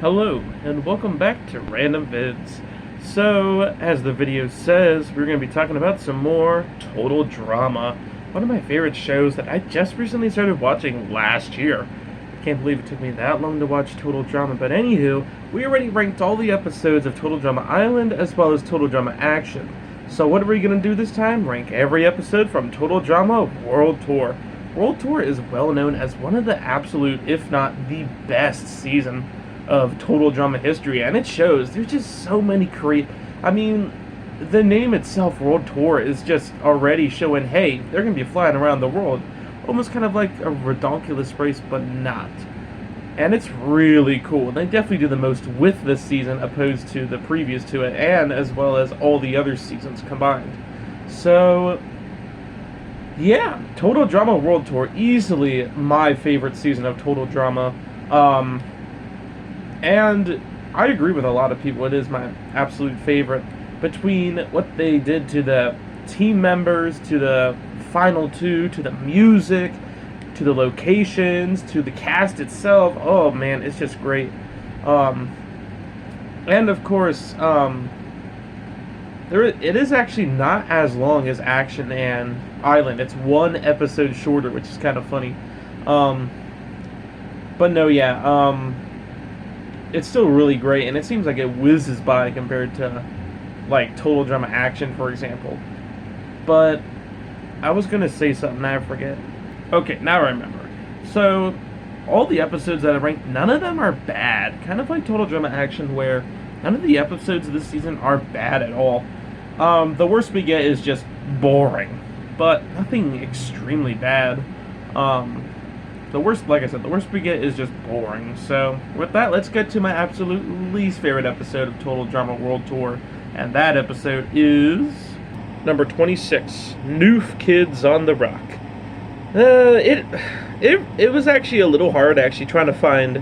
Hello, and welcome back to Random Vids. So, as the video says, we're going to be talking about some more Total Drama, one of my favorite shows that I just recently started watching last year. I can't believe it took me that long to watch Total Drama, but anywho, we already ranked all the episodes of Total Drama Island as well as Total Drama Action. So what are we going to do this time? Rank every episode from Total Drama World Tour. World Tour is well known as one of the absolute, if not the best season of Total Drama history, and it shows. There's just so many the name itself, World Tour, is just already showing, hey, they're going to be flying around the world. Almost kind of like a redonkulous race, but not. And it's really cool. They definitely do the most with this season opposed to the previous to it, and as well as all the other seasons combined. So, yeah, Total Drama World Tour, easily my favorite season of Total Drama. And I agree with a lot of people. It is my absolute favorite. Between what they did to the team members, to the final two, to the music, to the locations, to the cast itself. Oh man, it's just great. And of course, it is actually not as long as Action and Island. It's one episode shorter, which is kind of funny. But no, yeah. It's still really great, and it seems like it whizzes by compared to, like, Total Drama Action, for example. But I was going to say something, now I forget. Okay, now I remember. So, all the episodes that I ranked, none of them are bad. Kind of like Total Drama Action, where none of the episodes of this season are bad at all. The worst we get is just boring, but nothing extremely bad. The worst, like I said, the worst we get is just boring. So, with that, let's get to my absolute least favorite episode of Total Drama World Tour. And that episode is number 26, Noof Kids on the Rock. It was actually a little hard, actually, trying to find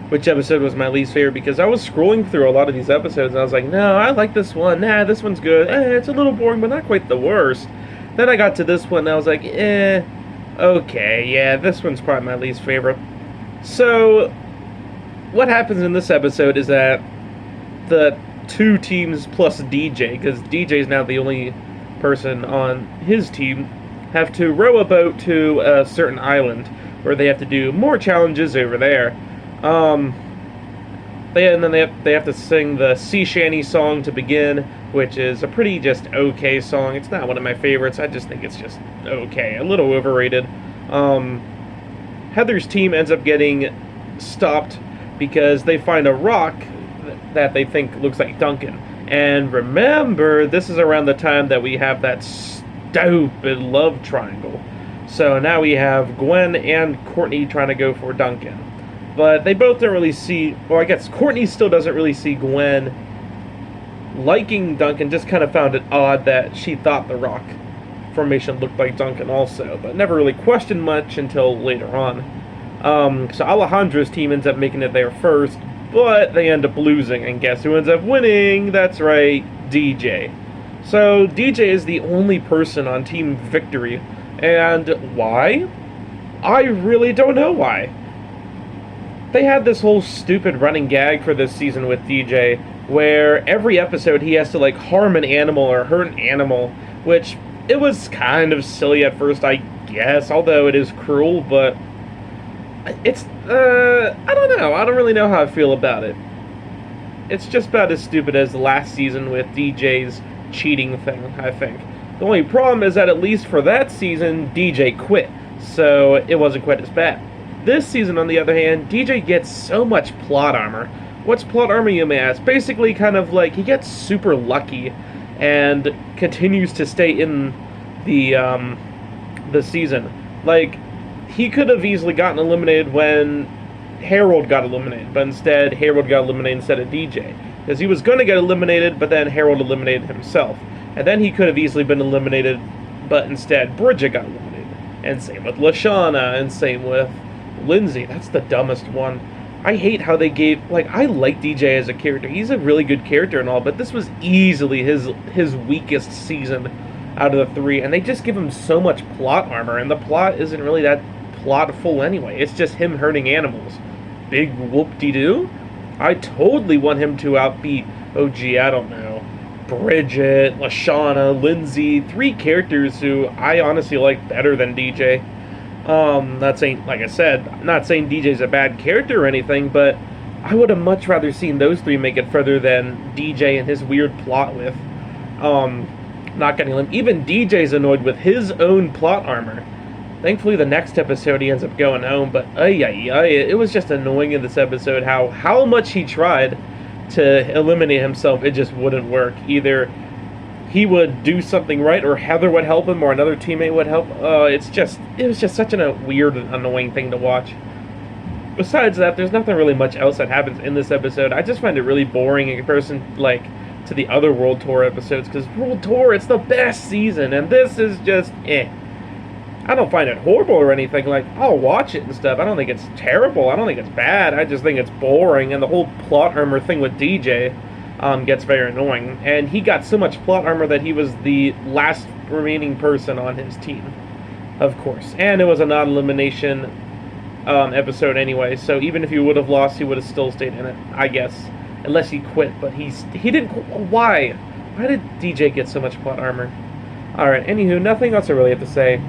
which episode was my least favorite, because I was scrolling through a lot of these episodes, and I was like, no, I like this one. Nah, this one's good. It's a little boring, but not quite the worst. Then I got to this one, and I was like, okay, yeah, this one's probably my least favorite. So, what happens in this episode is that the two teams plus DJ, because DJ is now the only person on his team, have to row a boat to a certain island where they have to do more challenges over there. They have to sing the Sea Shanty song to begin, which is a pretty just okay song. It's not one of my favorites. I just think it's just okay, a little overrated. Heather's team ends up getting stopped because they find a rock that they think looks like Duncan. And remember, this is around the time that we have that stupid love triangle. So now we have Gwen and Courtney trying to go for Duncan. But they both don't really see, well, I guess Courtney still doesn't really see Gwen liking Duncan, just kind of found it odd that she thought the rock formation looked like Duncan also, but never really questioned much until later on. So Alejandra's team ends up making it there first, but they end up losing, and guess who ends up winning? That's right, DJ. So DJ is the only person on Team Victory, and why? I really don't know why. They had this whole stupid running gag for this season with DJ, where every episode he has to, like, harm an animal or hurt an animal, which it was kind of silly at first, I guess, although it is cruel, but it's, I don't know. I don't really know how I feel about it. It's just about as stupid as the last season with DJ's cheating thing, I think. The only problem is that at least for that season, DJ quit, so it wasn't quite as bad. This season, on the other hand, DJ gets so much plot armor. What's plot armor, you may ask? Basically, kind of like, he gets super lucky and continues to stay in the season. Like, he could have easily gotten eliminated when Harold got eliminated, but instead, Harold got eliminated instead of DJ. Because he was going to get eliminated, but then Harold eliminated himself. And then he could have easily been eliminated, but instead, Bridget got eliminated. And same with Lashana, and same with Lindsay. That's the dumbest one. I hate how they gave, like, I like DJ as a character. He's a really good character and all, but this was easily his weakest season out of the three, and they just give him so much plot armor, and the plot isn't really that plotful anyway. It's just him hurting animals. Big whoop-de-doo. I totally want him to outbeat, oh gee, I don't know, Bridget, Lashana, Lindsay, 3 characters who I honestly like better than DJ. Not saying, like I said, not saying DJ's a bad character or anything, but I would have much rather seen those 3 make it further than DJ and his weird plot with, not getting him. Even DJ's annoyed with his own plot armor. Thankfully, the next episode he ends up going home, but it was just annoying in this episode how much he tried to eliminate himself. It just wouldn't work. Either he would do something right, or Heather would help him, or another teammate would help. It was just such a weird, annoying thing to watch. Besides that, there's nothing really much else that happens in this episode. I just find it really boring in comparison, like, to the other World Tour episodes, because World Tour, it's the best season, and this is just, I don't find it horrible or anything. Like, I'll watch it and stuff. I don't think it's terrible. I don't think it's bad. I just think it's boring, and the whole plot armor thing with DJ gets very annoying. And he got so much plot armor that he was the last remaining person on his team, of course. And it was a non-elimination episode anyway, so even if he would have lost, he would have still stayed in it, I guess. Unless he quit, but he didn't. Why? Why did DJ get so much plot armor? Alright, anywho, nothing else I really have to say.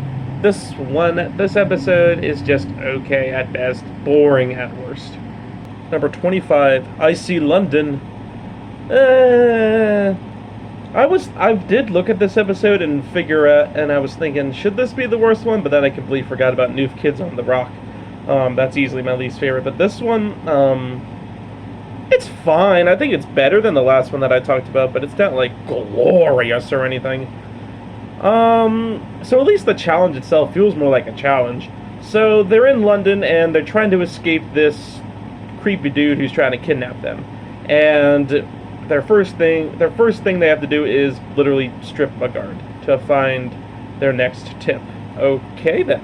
This episode is just okay at best, boring at worst. Number 25, I See London. I did look at this episode and figure out, and I was thinking, should this be the worst one? But then I completely forgot about New Kids on the Rock. That's easily my least favorite. But this one, it's fine. I think it's better than the last one that I talked about, but it's not like glorious or anything. So at least the challenge itself feels more like a challenge. So they're in London and they're trying to escape this creepy dude who's trying to kidnap them. And their first thing they have to do is literally strip a guard to find their next tip. Okay then.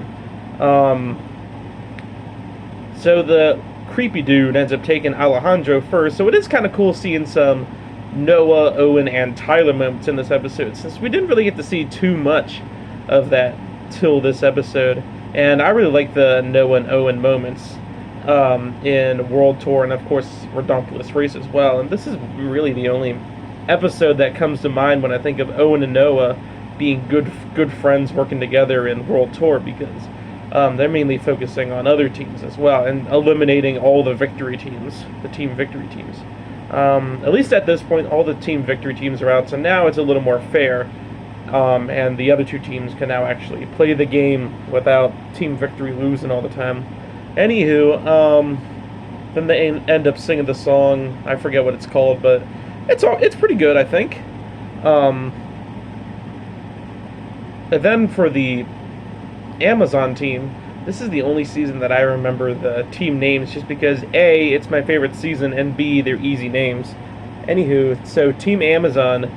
So the creepy dude ends up taking Alejandro first. So it is kind of cool seeing some Noah, Owen, and Tyler moments in this episode, since we didn't really get to see too much of that till this episode. And I really like the Noah and Owen moments in World Tour, and of course Redonkulous Race as well. And this is really the only episode that comes to mind when I think of Owen and Noah being good friends working together in World Tour, because they're mainly focusing on other teams as well and eliminating all the victory teams, the team victory teams. At least at this point, all the team victory teams are out, so now it's a little more fair, and the other 2 teams can now actually play the game without team victory losing all the time. Anywho, then they end up singing the song. I forget what it's called, but it's pretty good, I think. And then for the Amazon team, this is the only season that I remember the team names, just because A, it's my favorite season, and B, they're easy names. Anywho, so Team Amazon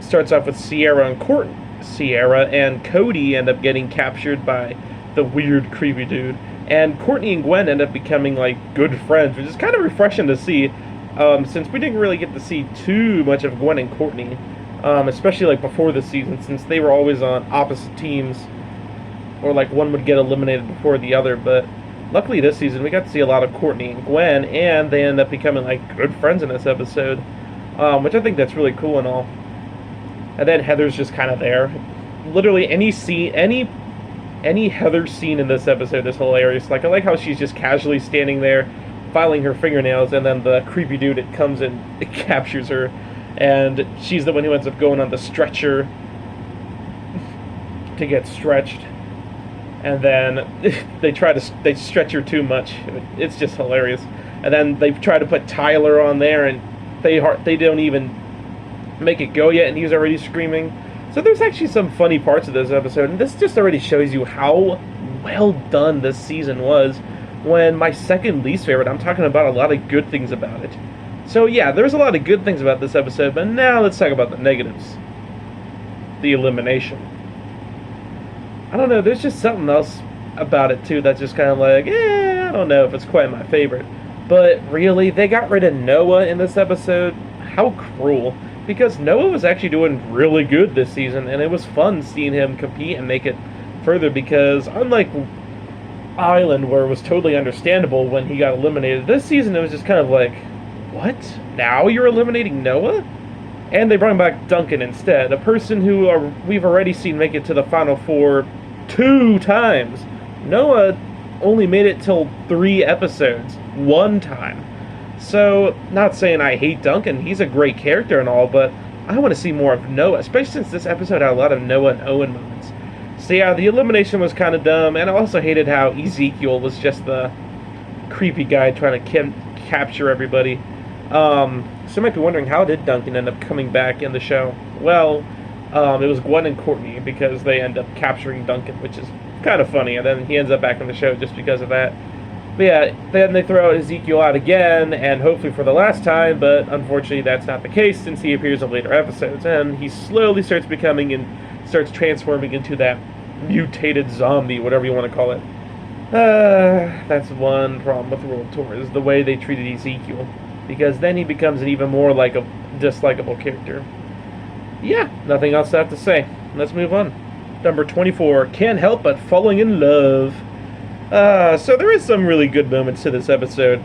starts off with Sierra and Cody end up getting captured by the weird, creepy dude. And Courtney and Gwen end up becoming, like, good friends, which is kind of refreshing to see, since we didn't really get to see too much of Gwen and Courtney, especially, like, before the season, since they were always on opposite teams, or, like, one would get eliminated before the other. But luckily this season, we got to see a lot of Courtney and Gwen, and they end up becoming, like, good friends in this episode, which I think that's really cool and all. And then Heather's just kind of there. Literally any scene, any Heather scene in this episode is hilarious. Like, I like how she's just casually standing there, filing her fingernails, and then the creepy dude, it comes and it captures her, and she's the one who ends up going on the stretcher to get stretched. And then they stretch her too much. It's just hilarious. And then they try to put Tyler on there, and they don't even make it go yet, and he's already screaming. So there's actually some funny parts of this episode, and this just already shows you how well done this season was. When my second least favorite, I'm talking about a lot of good things about it. So yeah, there's a lot of good things about this episode, but now let's talk about the negatives. The elimination. I don't know, there's just something else about it too that's just kind of like, I don't know if it's quite my favorite. But really, they got rid of Noah in this episode. How cruel. Because Noah was actually doing really good this season, and it was fun seeing him compete and make it further, because unlike island where it was totally understandable when he got eliminated. This season, it was just kind of like, what? Now you're eliminating Noah? And they brought back Duncan instead, a person who we've already seen make it to the Final Four 2 times. Noah only made it till 3 episodes, 1 time. So, not saying I hate Duncan, he's a great character and all, but I want to see more of Noah, especially since this episode had a lot of Noah and Owen moments. So yeah, the elimination was kind of dumb, and I also hated how Ezekiel was just the creepy guy trying to capture everybody. So you might be wondering, how did Duncan end up coming back in the show? Well, it was Gwen and Courtney, because they end up capturing Duncan, which is kind of funny, and then he ends up back on the show just because of that. But yeah, then they throw Ezekiel out again, and hopefully for the last time, but unfortunately that's not the case since he appears in later episodes, and he slowly starts starts transforming into that mutated zombie, whatever you want to call it. That's one problem with World Tour, is the way they treated Ezekiel, because then he becomes an even more dislikable character. Yeah, nothing else I have to say. Let's move on. Number 24, Can't Help But Falling in Love. So there is some really good moments to this episode.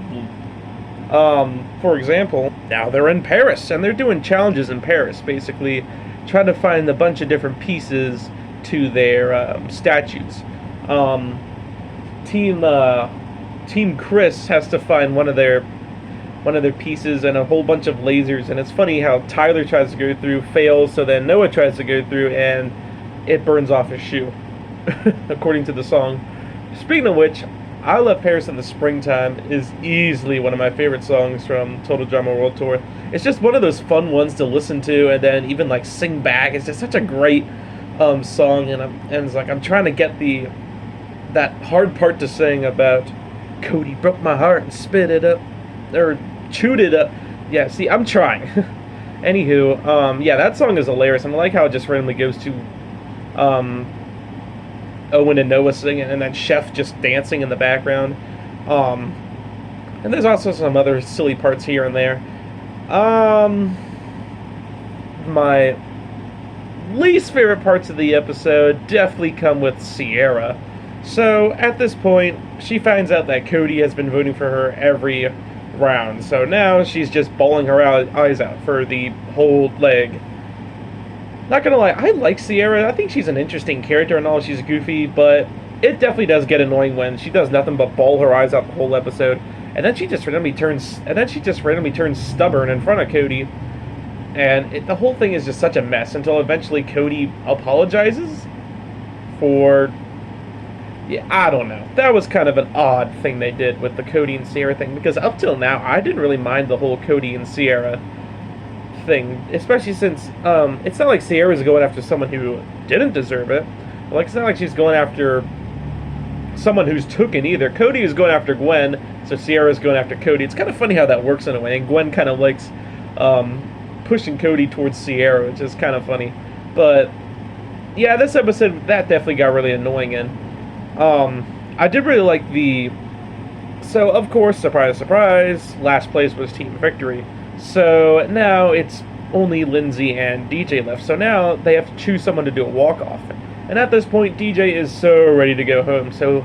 For example, now they're in Paris, and they're doing challenges in Paris, basically trying to find a bunch of different pieces to their statues. Team Chris has to find one of their pieces and a whole bunch of lasers, and it's funny how Tyler tries to go through, fails, so then Noah tries to go through, and it burns off his shoe, according to the song. Speaking of which, I Love Paris in the Springtime is easily one of my favorite songs from Total Drama World Tour. It's just one of those fun ones to listen to and then even like sing back. It's just such a great song, and it's like I'm trying to get that hard part to sing about Cody broke my heart and spit it up, or chewed it up. Yeah, see, I'm trying. Anywho, yeah, that song is hilarious, and I like how it just randomly goes to Owen and Noah singing, and then Chef just dancing in the background. And there's also some other silly parts here and there. My least favorite parts of the episode definitely come with Sierra. So, at this point, she finds out that Cody has been voting for her every round. So now she's just bawling her eyes out for the whole leg. Not gonna lie, I like Sierra. I think she's an interesting character and all. She's goofy, but it definitely does get annoying when she does nothing but bawl her eyes out the whole episode, and then she just randomly turns stubborn in front of Cody, and the whole thing is just such a mess until eventually Cody apologizes for. Yeah, I don't know. That was kind of an odd thing they did with the Cody and Sierra thing, because up till now I didn't really mind the whole Cody and Sierra thing, especially since it's not like Sierra's going after someone who didn't deserve it. Like, it's not like she's going after someone who's taken either. Cody is going after Gwen, so Sierra's going after Cody. It's kind of funny how that works in a way, and Gwen kind of likes pushing Cody towards Sierra, which is kind of funny. But yeah, this episode, that definitely got really annoying, and I did really like so of course, surprise surprise, last place was Team Victory. So now it's only Lindsay and DJ left. So now they have to choose someone to do a walk-off. And at this point, DJ is so ready to go home. So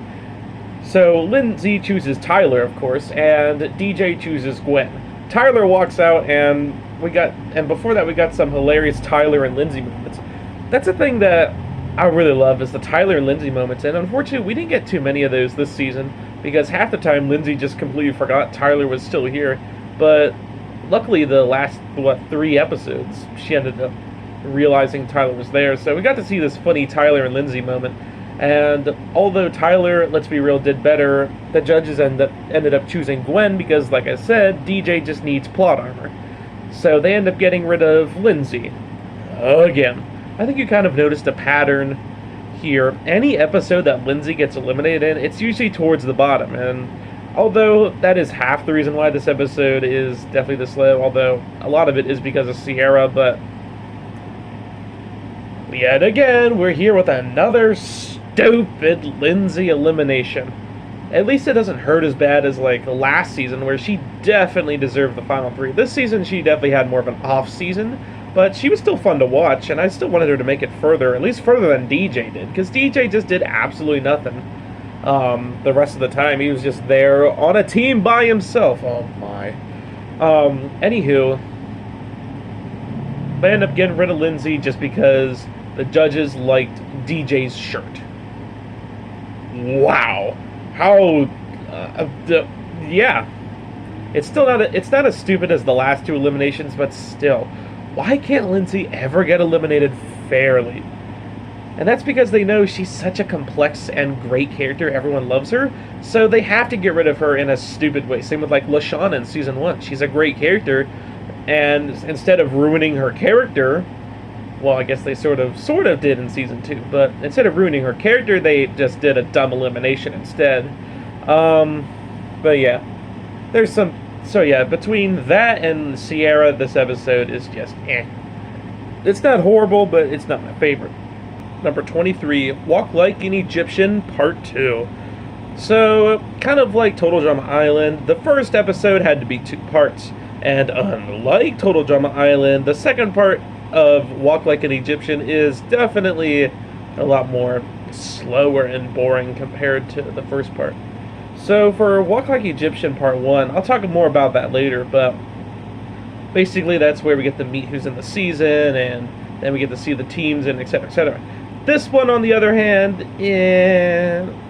Lindsay chooses Tyler, of course, and DJ chooses Gwen. Tyler walks out, and before that we got some hilarious Tyler and Lindsay moments. That's a thing that I really love, is the Tyler and Lindsay moments. And unfortunately, we didn't get too many of those this season, because half the time Lindsay just completely forgot Tyler was still here. But luckily, the last, 3 episodes, she ended up realizing Tyler was there. So we got to see this funny Tyler and Lindsay moment. And although Tyler, let's be real, did better, the judges ended up choosing Gwen because, like I said, DJ just needs plot armor. So they end up getting rid of Lindsay. Again. I think you kind of noticed a pattern here. Any episode that Lindsay gets eliminated in, it's usually towards the bottom. And although that is half the reason why this episode is definitely this low, although a lot of it is because of Sierra, but yet again, we're here with another stupid Lindsay elimination. At least it doesn't hurt as bad as like last season, where she definitely deserved the final 3. This season, she definitely had more of an off season, but she was still fun to watch, and I still wanted her to make it further, at least further than DJ did, because DJ just did absolutely nothing. The rest of the time, he was just there on a team by himself. Oh my. Anywho, they end up getting rid of Lindsay just because the judges liked DJ's shirt. Wow. How? Yeah. It's still not. It's not as stupid as the last two eliminations, but still, why can't Lindsay ever get eliminated fairly? And that's because they know she's such a complex and great character. Everyone loves her, so they have to get rid of her in a stupid way. Same with like LaShawn in season 1. She's a great character, and instead of ruining her character, well, I guess they sort of did in season 2. But instead of ruining her character, they just did a dumb elimination instead. But yeah, there's some. So yeah, between that and Sierra, this episode is just eh. It's not horrible, but it's not my favorite. Number 23, Walk Like an Egyptian, Part 2. So, kind of like Total Drama Island, the first episode had to be 2 parts. And unlike Total Drama Island, the second part of Walk Like an Egyptian is definitely a lot more slower and boring compared to the first part. So, for Walk Like Egyptian Part 1, I'll talk more about that later, but basically that's where we get to meet who's in the season, and then we get to see the teams, and etc., etc. This one, on the other hand,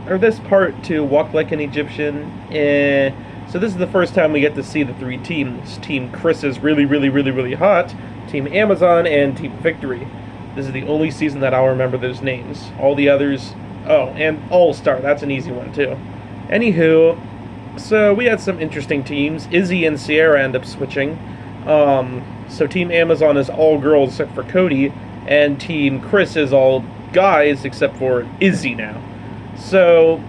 or this part to Walk Like an Egyptian, so this is the first time we get to see the 3 teams. Team Chris is really, really, really, really hot. Team Amazon and Team Victory. This is the only season that I'll remember those names. All the others, oh, and All-Star, that's an easy one too. Anywho, so we had some interesting teams. Izzy and Sierra end up switching. So Team Amazon is all girls except for Cody, and Team Chris is all guys except for Izzy now. So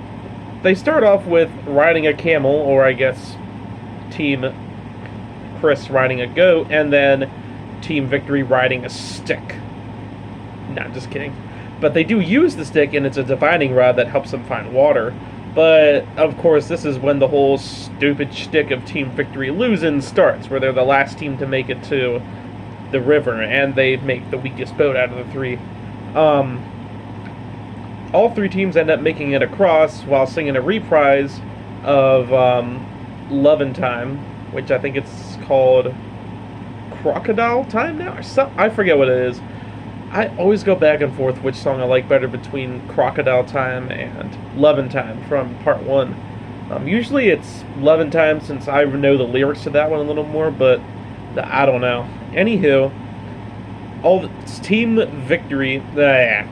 they start off with riding a camel, or I guess Team Chris riding a goat, and then Team Victory riding a stick. Nah, just kidding. But they do use the stick, and it's a divining rod that helps them find water. But, of course, this is when the whole stupid shtick of Team Victory losing starts, where they're the last team to make it to the river, and they make the weakest boat out of the 3. All 3 teams end up making it across while singing a reprise of Lovin' Time, which I think it's called Crocodile Time now, or something. I forget what it is. I always go back and forth which song I like better between Crocodile Time and Lovin' Time from Part 1. Usually it's Lovin' Time, since I know the lyrics to that one a little more, but I don't know. Anywho, Team Victory,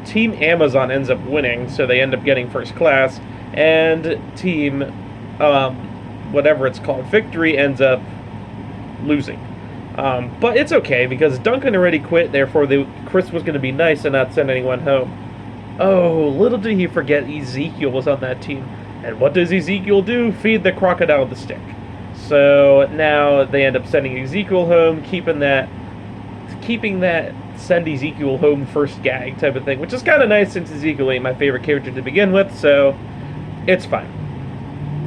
Team Amazon ends up winning, so they end up getting first class, and Team, whatever it's called, Victory ends up losing. But it's okay, because Duncan already quit, therefore Chris was going to be nice and not send anyone home. Oh, little did he forget Ezekiel was on that team. And what does Ezekiel do? Feed the crocodile the stick. So now they end up sending Ezekiel home, keeping that send Ezekiel home first gag type of thing, which is kind of nice since Ezekiel ain't my favorite character to begin with, so it's fine.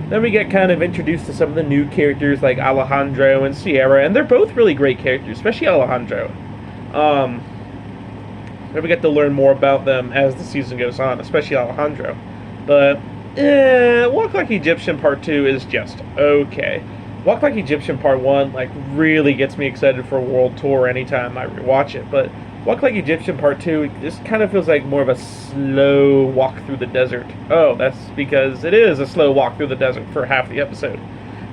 Then we get kind of introduced to some of the new characters like Alejandro and Sierra, and they're both really great characters, especially Alejandro. Then we get to learn more about them as the season goes on, especially Alejandro. But, Walk Like Egyptian Part 2 is just okay. Walk Like Egyptian Part 1, like, really gets me excited for World Tour anytime I rewatch it, but Walk Like Egyptian Part 2 just kind of feels like more of a slow walk through the desert. Oh, that's because it is a slow walk through the desert for half the episode.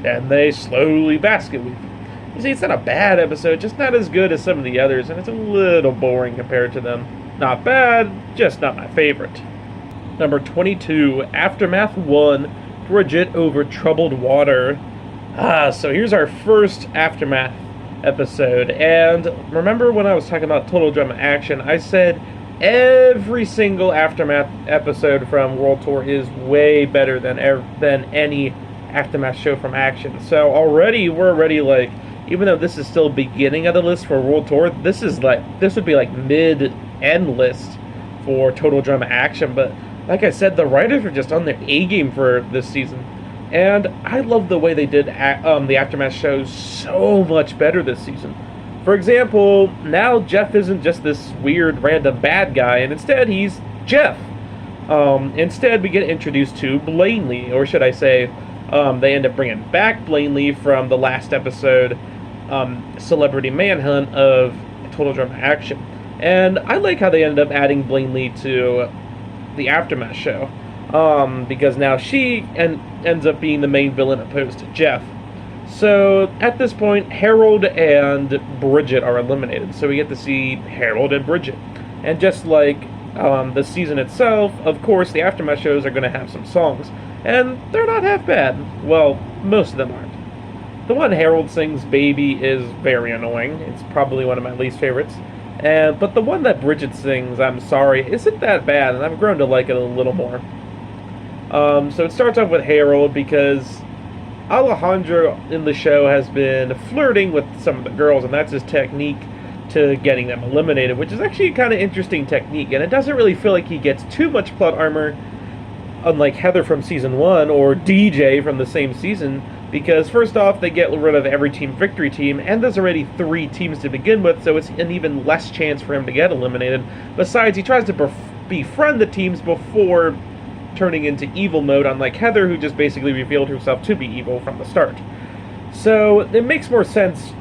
And they slowly basket weave. You see, it's not a bad episode, just not as good as some of the others, and it's a little boring compared to them. Not bad, just not my favorite. Number 22, Aftermath 1, Bridget Over Troubled Water. So here's our first Aftermath episode, and remember when I was talking about Total Drama Action, I said every single Aftermath episode from World Tour is way better than any Aftermath show from Action. So we're already like, even though this is still beginning of the list for World Tour, this would be like mid-end list for Total Drama Action, but like I said, the writers are just on their A-game for this season. And I love the way they did the Aftermath shows so much better this season. For example, now Jeff isn't just this weird random bad guy, and instead he's Jeff. Instead, we get introduced to Blaney, or should I say, they end up bringing back Blaney from the last episode, Celebrity Manhunt of Total Drama Action. And I like how they ended up adding Blaney to the Aftermath show, because now she ends up being the main villain opposed to Jeff. So at this point, Harold and Bridget are eliminated, so we get to see Harold and Bridget. And just like the season itself, of course, the Aftermath shows are going to have some songs, and they're not half bad. Well, most of them aren't. The one Harold sings, Baby, is very annoying. It's probably one of my least favorites. But the one that Bridget sings, I'm Sorry, isn't that bad, and I've grown to like it a little more. So it starts off with Harold because Alejandro in the show has been flirting with some of the girls, and that's his technique to getting them eliminated, which is actually a kind of interesting technique, and it doesn't really feel like he gets too much plot armor, unlike Heather from Season 1 or DJ from the same season, because first off, they get rid of every Team Victory team, and there's already 3 teams to begin with, so it's an even less chance for him to get eliminated. Besides, he tries to befriend the teams before turning into evil mode, unlike Heather, who just basically revealed herself to be evil from the start. So it makes more sense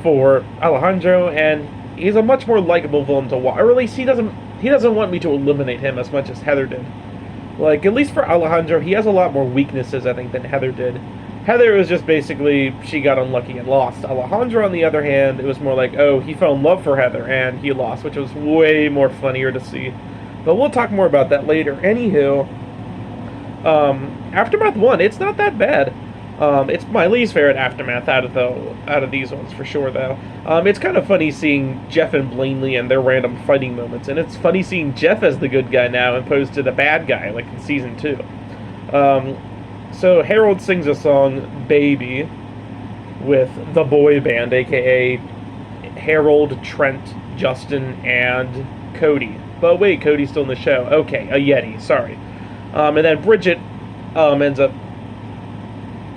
for Alejandro, and he's a much more likable villain to watch. Or at least he doesn't want me to eliminate him as much as Heather did. Like, at least for Alejandro, he has a lot more weaknesses, I think, than Heather did. Heather was just basically, she got unlucky and lost. Alejandro, on the other hand, it was more like, oh, he fell in love for Heather, and he lost, which was way more funnier to see. But we'll talk more about that later. Anywho, Aftermath 1, it's not that bad. It's my least favorite Aftermath out of these ones, for sure, though. It's kind of funny seeing Jeff and Blaney and their random fighting moments, and it's funny seeing Jeff as the good guy now, opposed to the bad guy, like in Season 2. So Harold sings a song, Baby, with the boy band, aka Harold, Trent, Justin, and Cody. But wait, Cody's still in the show. Okay, a Yeti, sorry. And then Bridget ends up...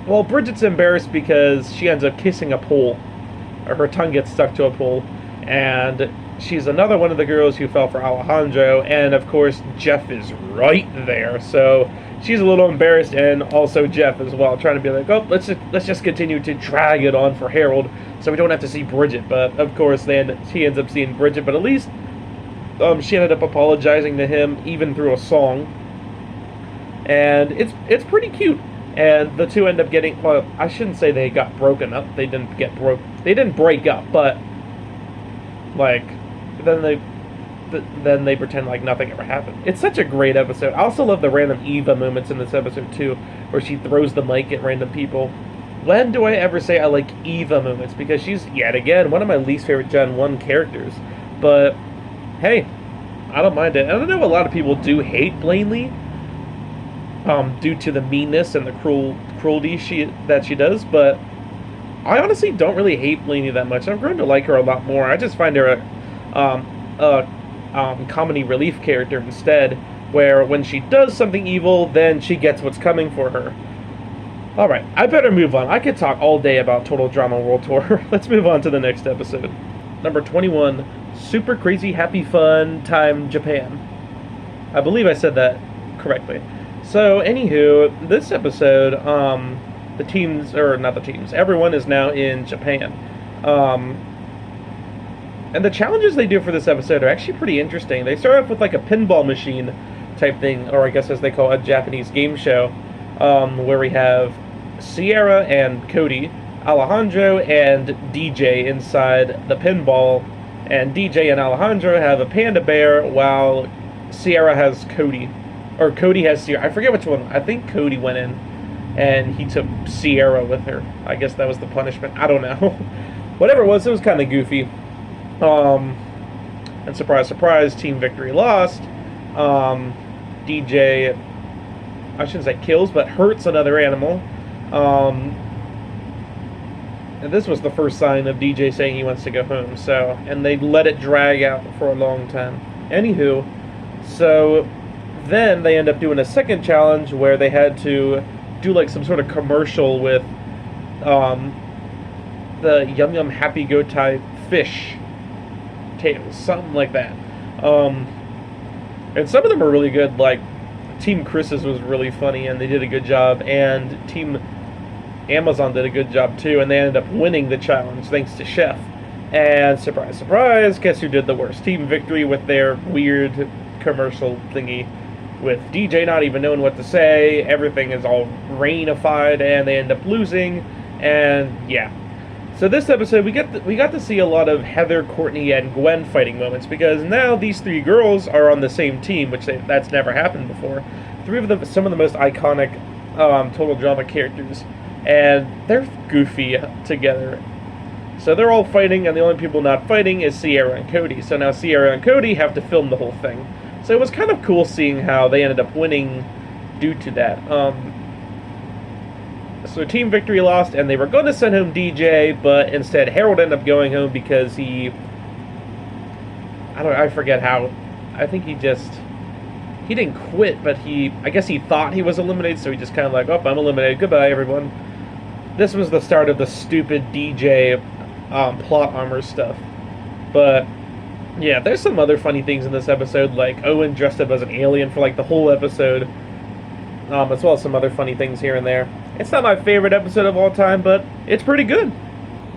Well, Bridget's embarrassed because she ends up kissing a pole. Or her tongue gets stuck to a pole. And she's another one of the girls who fell for Alejandro. And, of course, Jeff is right there. So she's a little embarrassed, and also Jeff as well, trying to be like, oh, let's just continue to drag it on for Harold so we don't have to see Bridget. But, of course, then he ends up seeing Bridget. But at least she ended up apologizing to him, even through a song. And it's pretty cute. And the two end up getting, well, I shouldn't say they got broken up. They didn't break up, but like then they pretend like nothing ever happened. It's such a great episode. I also love the random Eva moments in this episode too, where she throws the mic at random people. When do I ever say I like Eva moments? Because she's, yet again, one of my least favorite Gen 1 characters. But hey, I don't mind it. And I know a lot of people do hate Blaney, due to the meanness and the cruelty that she does, but I honestly don't really hate Blaney that much. I've grown to like her a lot more. I just find her a comedy relief character instead, where when she does something evil, then she gets what's coming for her. Alright, I better move on. I could talk all day about Total Drama World Tour. Let's move on to the next episode. Number 21, Super Crazy Happy Fun Time Japan. I believe I said that correctly. So, anywho, this episode, everyone is now in Japan. And the challenges they do for this episode are actually pretty interesting. They start off with like a pinball machine type thing, or I guess as they call it, a Japanese game show, where we have Sierra and Cody, Alejandro and DJ inside the pinball, and DJ and Alejandro have a panda bear, while Sierra has Cody. Or Cody has Sierra. I forget which one. I think Cody went in and he took Sierra with her. I guess that was the punishment. I don't know. Whatever it was kind of goofy. And surprise, surprise, Team Victory lost. DJ, I shouldn't say kills, but hurts another animal. And this was the first sign of DJ saying he wants to go home. So, and they let it drag out for a long time. Anywho, so then they end up doing a second challenge where they had to do like some sort of commercial with the Yum Yum Happy Go type fish tails, something like that. And some of them are really good, like Team Chris's was really funny, and they did a good job, and Team Amazon did a good job too, and they ended up winning the challenge thanks to Chef. And surprise, surprise, guess who did the worst? Team Victory with their weird commercial thingy, with DJ not even knowing what to say. Everything is all rainified, and they end up losing. And yeah, so this episode we got to see a lot of Heather, Courtney, and Gwen fighting moments, because now these three girls are on the same team, which that's never happened before. Three of them, some of the most iconic Total Drama characters, and they're goofy together. So they're all fighting, and the only people not fighting is Sierra and Cody. So now Sierra and Cody have to film the whole thing. So it was kind of cool seeing how they ended up winning due to that. So Team Victory lost, and they were going to send home DJ, but instead Harold ended up going home because I forget how. I think he didn't quit, but I guess he thought he was eliminated, so he just kind of like, oh, I'm eliminated, goodbye everyone. This was the start of the stupid DJ plot armor stuff. But yeah, there's some other funny things in this episode, like Owen dressed up as an alien for like the whole episode, as well as some other funny things here and there. It's not my favorite episode of all time, but it's pretty good.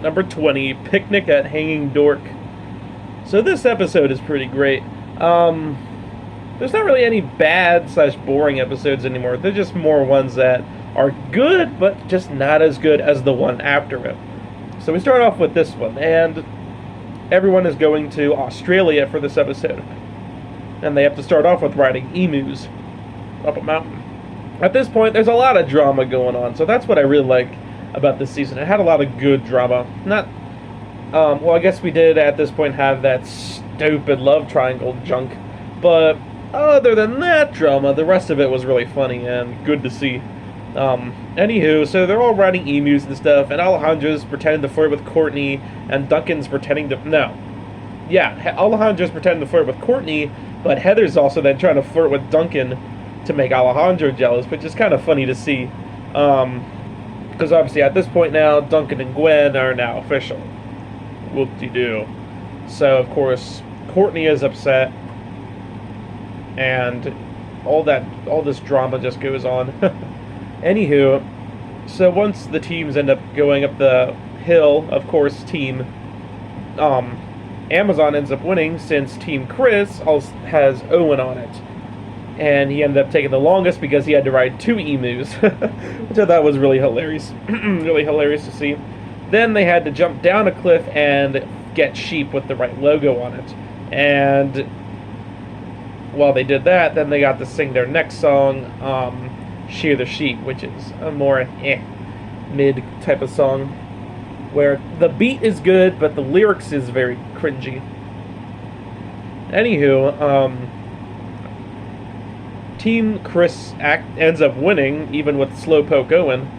Number 20, Picnic at Hanging Dork. So this episode is pretty great. There's not really any bad/boring episodes anymore. They're just more ones that are good, but just not as good as the one after it. So we start off with this one, and everyone is going to Australia for this episode. And they have to start off with riding emus up a mountain. At this point, there's a lot of drama going on, so that's what I really like about this season. It had a lot of good drama. Well, I guess we did at this point have that stupid love triangle junk, but other than that drama, the rest of it was really funny and good to see. Anywho, so they're all riding emus and stuff, and Alejandro's pretending to flirt with Courtney, and Duncan's pretending to... Alejandro's pretending to flirt with Courtney, but Heather's also then trying to flirt with Duncan to make Alejandro jealous, which is kind of funny to see. Because obviously at this point now, Duncan and Gwen are now official. Whoop-de-doo. So, of course, Courtney is upset, and all this drama just goes on. Anywho, so once the teams end up going up the hill, of course, Team Amazon ends up winning, since Team Chris also has Owen on it. And he ended up taking the longest because he had to ride 2 emus, which I thought was really hilarious. Really hilarious to see. Then they had to jump down a cliff and get sheep with the right logo on it. And while they did that, then they got to sing their next song, Shear the Sheep, which is a more mid type of song, where the beat is good, but the lyrics is very cringy. Anywho, Team Chris ends up winning, even with Slowpoke Owen,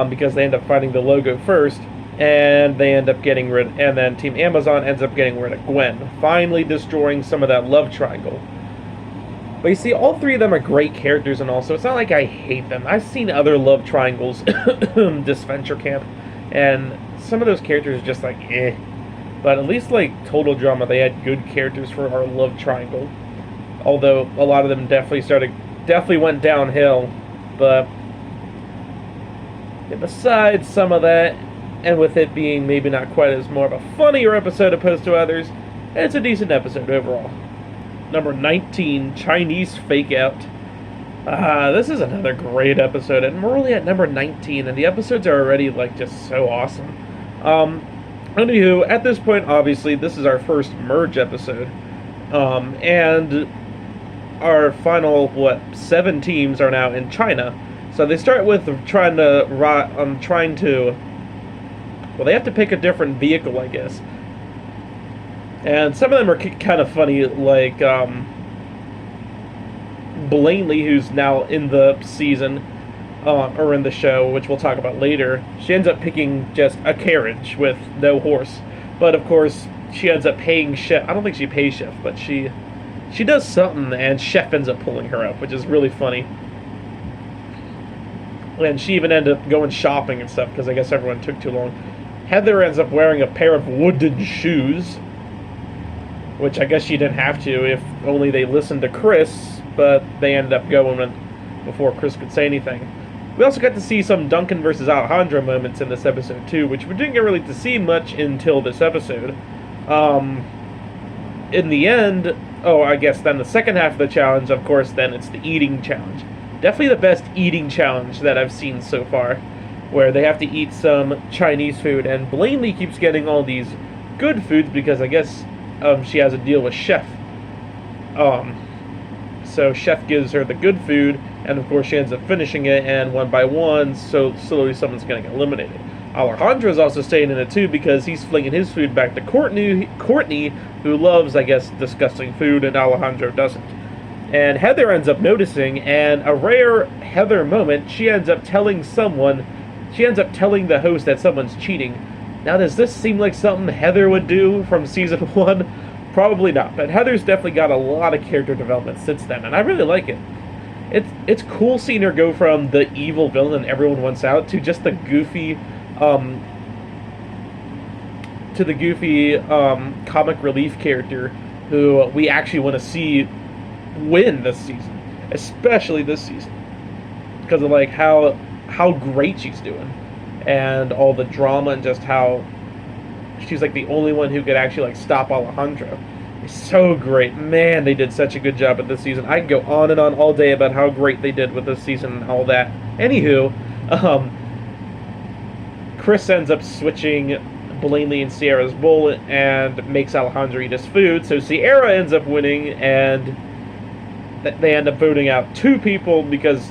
because they end up finding the logo first, and they end up getting rid, and then Team Amazon ends up getting rid of Gwen, finally destroying some of that love triangle. But you see, all 3 of them are great characters and all, so it's not like I hate them. I've seen other love triangles, this Venture Camp, and some of those characters are just like, eh. But at least, like, Total Drama, they had good characters for our love triangle. Although a lot of them definitely went downhill. But yeah, besides some of that, and with it being maybe not quite as more of a funnier episode opposed to others, it's a decent episode overall. Number 19, Chinese Fake Out. This is another great episode, and we're only at number 19, and the episodes are already, like, just so awesome. Anywho, at this point, obviously, this is our first merge episode, and our final, 7 teams are now in China. So they start with trying to, well, they have to pick a different vehicle, I guess. And some of them are kind of funny, like Blaney, who's now in the season, or in the show, which we'll talk about later. She ends up picking just a carriage with no horse. But of course, she ends up paying Chef. I don't think she pays Chef, but she does something, and Chef ends up pulling her up, which is really funny. And she even ended up going shopping and stuff, because I guess everyone took too long. Heather ends up wearing a pair of wooden shoes, which I guess she didn't have to if only they listened to Chris, but they ended up going before Chris could say anything. We also got to see some Duncan versus Alejandro moments in this episode too, which we didn't get really to see much until this episode. In the end, I guess then the second half of the challenge, of course, then it's the eating challenge. Definitely the best eating challenge that I've seen so far, where they have to eat some Chinese food, and Blaney keeps getting all these good foods because I guess she has a deal with Chef. So Chef gives her the good food, and of course she ends up finishing it, and one by one, so slowly someone's going to get eliminated. Alejandro's also staying in it too because he's flinging his food back to Courtney, who loves, I guess, disgusting food, and Alejandro doesn't. And Heather ends up noticing, and a rare Heather moment, she ends up telling the host that someone's cheating. Now, does this seem like something Heather would do from season 1? Probably not, but Heather's definitely got a lot of character development since then, and I really like it. It's cool seeing her go from the evil villain everyone wants out to just the goofy comic relief character who we actually want to see win this season, especially this season, because of like how great she's doing, and all the drama, and just how she's like the only one who could actually like stop Alejandro. It's so great, man. They did such a good job with this season. I can go on and on all day about how great they did with this season and all that. Anywho, Chris ends up switching Blaney and Sierra's bowl and makes Alejandro eat his food, so Sierra ends up winning, and they end up voting out 2 people because,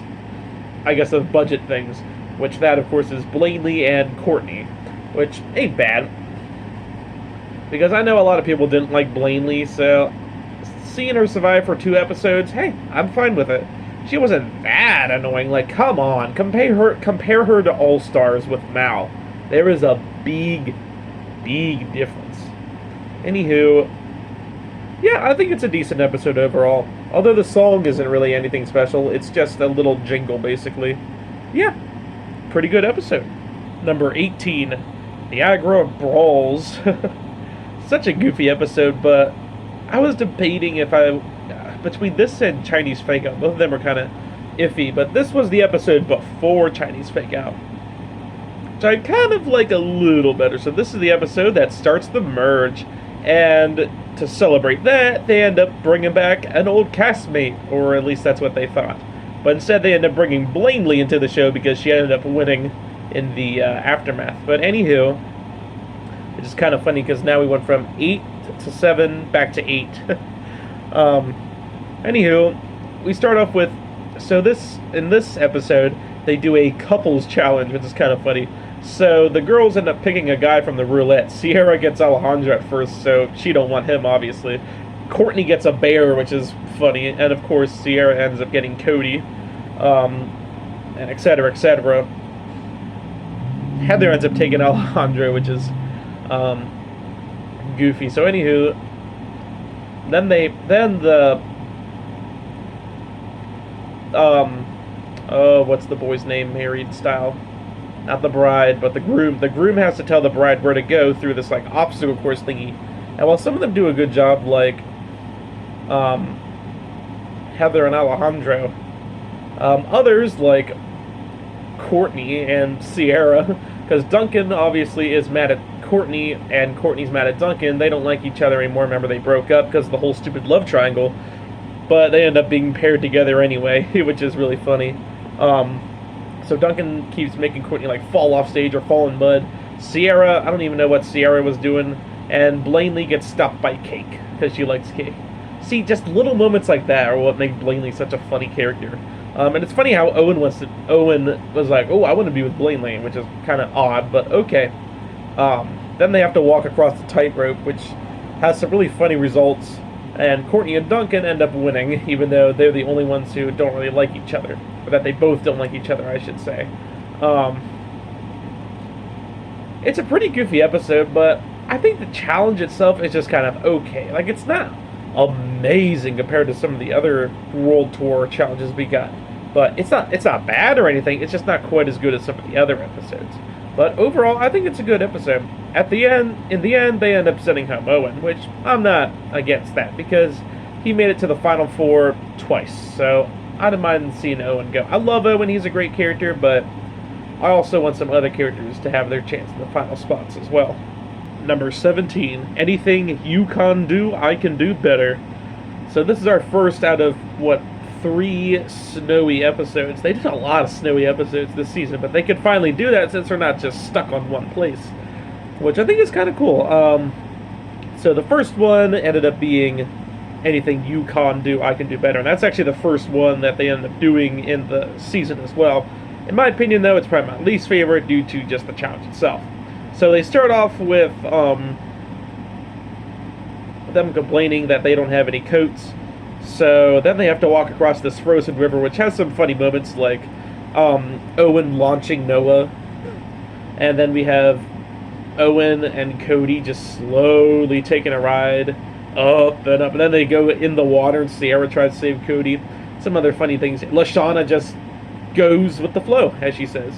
I guess, of budget things, which that, of course, is Blaney and Courtney, which ain't bad, because I know a lot of people didn't like Blaney, so seeing her survive for 2 episodes, hey, I'm fine with it. She wasn't that annoying. Like, come on, compare her to All Stars with Mal. There is a big difference. Anywho, yeah, I think it's a decent episode overall. Although the song isn't really anything special, it's just a little jingle, basically. Yeah, pretty good episode. Number 18, Niagara Brawls. Such a goofy episode, but I was debating if between this and Chinese Fake Out. Both of them are kind of iffy, but this was the episode before Chinese Fake Out, which I kind of like a little better. So this is the episode that starts the merge, and to celebrate that, they end up bringing back an old castmate, or at least that's what they thought. But instead, they end up bringing Blaney into the show because she ended up winning in the aftermath. But anywho, it's just kind of funny because now we went from 8 to 7 back to 8. Anywho, we start off with, in this episode, they do a couples challenge, which is kind of funny. So the girls end up picking a guy from the roulette. Sierra gets Alejandro at first, so she don't want him, obviously. Courtney gets a bear, which is funny, and of course Sierra ends up getting Cody, and etc., etc. Heather ends up taking Alejandro, which is goofy. So anywho, what's the boy's name, married style? Not the bride, but the groom. The groom has to tell the bride where to go through this like obstacle course thingy. And while some of them do a good job, like Heather and Alejandro, others like Courtney and Sierra, because Duncan obviously is mad at Courtney and Courtney's mad at Duncan. They don't like each other anymore. Remember, they broke up because of the whole stupid love triangle, but they end up being paired together anyway, which is really funny. So Duncan keeps making Courtney like fall off stage or fall in mud. Sierra, I don't even know what Sierra was doing, and Blaney gets stopped by Cake because she likes cake. See, just little moments like that are what make Blaney such a funny character. And it's funny how Owen was like, oh, I want to be with Blaney, which is kind of odd, but okay. Then they have to walk across the tightrope, which has some really funny results, and Courtney and Duncan end up winning, even though they're the only ones who don't really like each other, or that they both don't like each other, I should say. It's a pretty goofy episode, but I think the challenge itself is just kind of okay. Like, it's not amazing compared to some of the other World Tour challenges we got, but it's not bad or anything. It's just not quite as good as some of the other episodes. But overall, I think it's a good episode. In the end, they end up sending home Owen, which I'm not against that, because he made it to the Final Four twice. So I don't mind seeing Owen go. I love Owen, he's a great character, but I also want some other characters to have their chance in the final spots as well. Number 17, anything you can do, I can do better. So this is our first out of, 3 snowy episodes. They did a lot of snowy episodes this season, but they could finally do that since they're not just stuck on one place, which I think is kind of cool. So the first one ended up being anything you can do, I can do better. And that's actually the first one that they ended up doing in the season as well. In my opinion, though, it's probably my least favorite due to just the challenge itself. So they start off with them complaining that they don't have any coats. So then they have to walk across this frozen river, which has some funny moments, like Owen launching Noah. And then we have Owen and Cody just slowly taking a ride up and up. And then they go in the water and Sierra tries to save Cody. Some other funny things. Lashana just goes with the flow, as she says.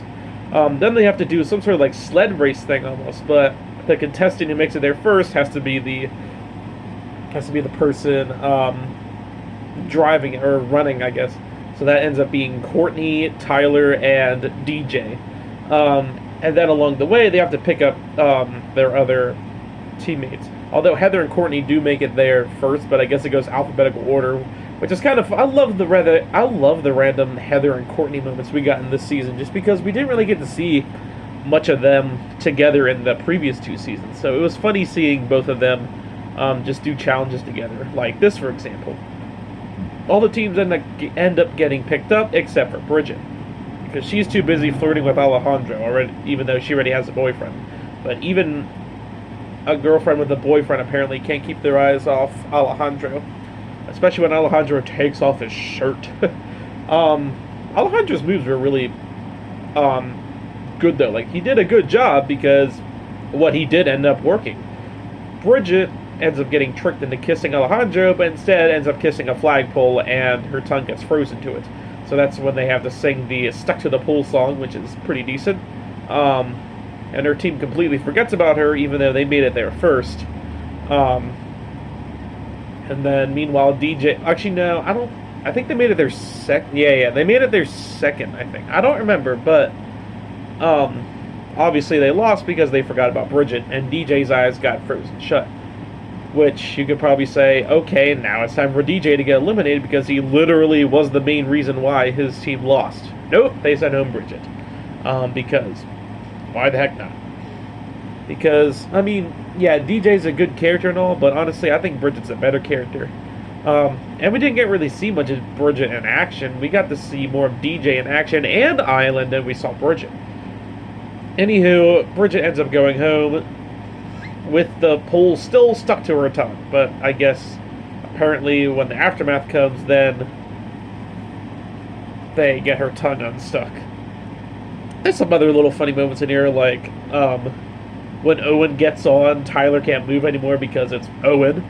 Then they have to do some sort of like sled race thing almost, but the contestant who makes it there first has to be the person driving it, or running, I guess. So that ends up being Courtney, Tyler, and DJ. And then along the way, they have to pick up their other teammates. Although Heather and Courtney do make it there first, but I guess it goes alphabetical order, which is kind of, I love the random Heather and Courtney moments we got in this season, just because we didn't really get to see much of them together in the previous 2 seasons. So it was funny seeing both of them just do challenges together, like this, for example. All the teams end up getting picked up except for Bridget, because she's too busy flirting with Alejandro already, even though she already has a boyfriend. But even a girlfriend with a boyfriend apparently can't keep their eyes off Alejandro, especially when Alejandro takes off his shirt. Alejandro's moves were really good, though. Like, he did a good job, because what he did end up working. Bridget ends up getting tricked into kissing Alejandro, but instead ends up kissing a flagpole, and her tongue gets frozen to it. So that's when they have to sing the Stuck to the Pole song, which is pretty decent. And her team completely forgets about her, even though they made it there first. And then, meanwhile, DJ... Actually, no, I think they made it their second... Yeah, they made it their second, I think. I don't remember, but... obviously they lost because they forgot about Bridget, and DJ's eyes got frozen shut. Which, you could probably say, okay, now it's time for DJ to get eliminated, because he literally was the main reason why his team lost. Nope, they sent home Bridget. Because... why the heck not? Because, I mean, yeah, DJ's a good character and all, but honestly, I think Bridget's a better character. And we didn't get really see much of Bridget in action. We got to see more of DJ in action and Island than we saw Bridget. Anywho, Bridget ends up going home with the pole still stuck to her tongue. But I guess, apparently, when the aftermath comes, then they get her tongue unstuck. There's some other little funny moments in here, like when Owen gets on, Tyler can't move anymore because it's Owen,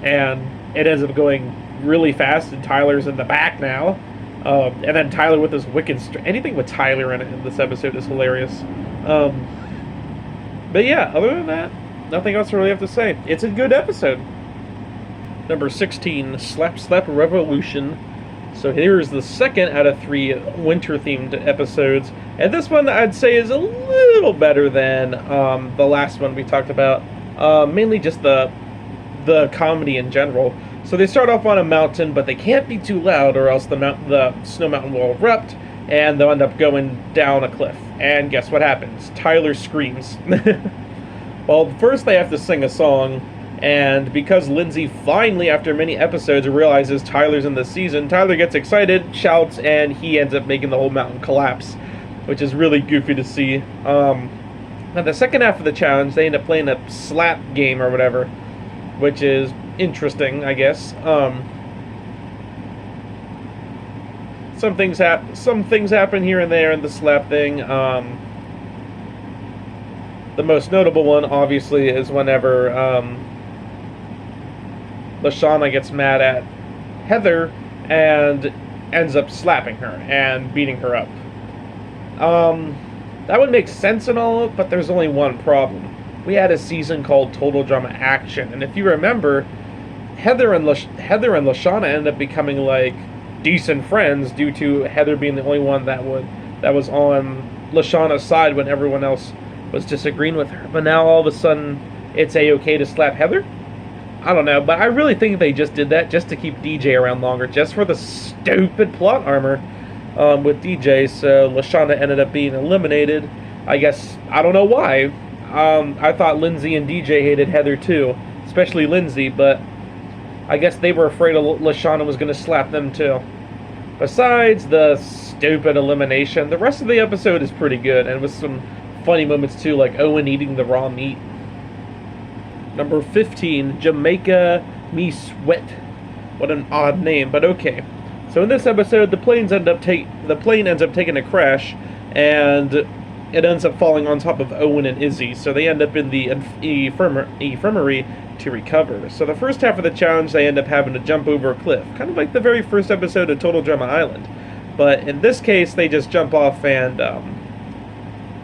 and it ends up going really fast, and Tyler's in the back now. And then Tyler with his wicked anything with Tyler in it in this episode is hilarious. But yeah, other than that, nothing else I really have to say. It's a good episode. Number 16, Slap Slap Revolution. So here's the second out of 3 winter-themed episodes. And this one, I'd say, is a little better than the last one we talked about. Mainly just the comedy in general. So they start off on a mountain, but they can't be too loud, or else the snow mountain will erupt, and they'll end up going down a cliff. And guess what happens? Tyler screams. Well, first they have to sing a song. And because Lindsay finally, after many episodes, realizes Tyler's in the season, Tyler gets excited, shouts, and he ends up making the whole mountain collapse, which is really goofy to see. Now, the second half of the challenge, they end up playing a slap game or whatever, which is interesting, I guess. Some things happen here and there in the slap thing. The most notable one, obviously, is whenever Lashana gets mad at Heather and ends up slapping her and beating her up. That would make sense and all, but there's only one problem. We had a season called Total Drama Action, and if you remember, Heather and Lashana ended up becoming like decent friends due to Heather being the only one that was on Lashana's side when everyone else was disagreeing with her. But now all of a sudden it's a-okay to slap Heather? I don't know, but I really think they just did that just to keep DJ around longer, just for the stupid plot armor with DJ. So Lashana ended up being eliminated. I guess, I don't know why. I thought Lindsay and DJ hated Heather too, especially Lindsay, but I guess they were afraid Lashana was going to slap them too. Besides the stupid elimination, the rest of the episode is pretty good, and with some funny moments too, like Owen eating the raw meat. Number 15, Jamaica Me Sweat. What an odd name, but okay. So in this episode, the plane ends up taking a crash, and it ends up falling on top of Owen and Izzy. So they end up in the infirmary to recover. So the first half of the challenge, they end up having to jump over a cliff, kind of like the very first episode of Total Drama Island. But in this case, they just jump off and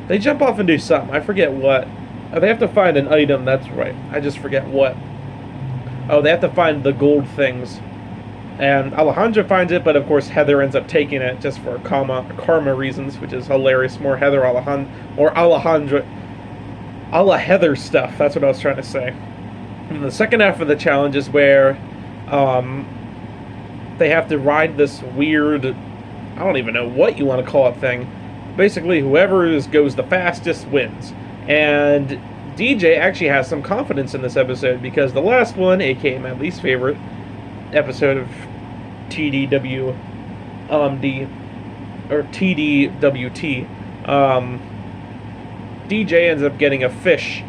do something. I forget what. Oh, they have to find an item, that's right. I just forget what. Oh, they have to find the gold things. And Alejandra finds it, but of course Heather ends up taking it just for karma reasons, which is hilarious. More Alejandra Heather stuff. That's what I was trying to say. And the second half of the challenge is where they have to ride this weird, I don't even know what you want to call it thing. Basically, whoever goes the fastest wins. And DJ actually has some confidence in this episode because the last one, aka my least favorite episode of TDWD or TDWT, DJ ends up getting a fish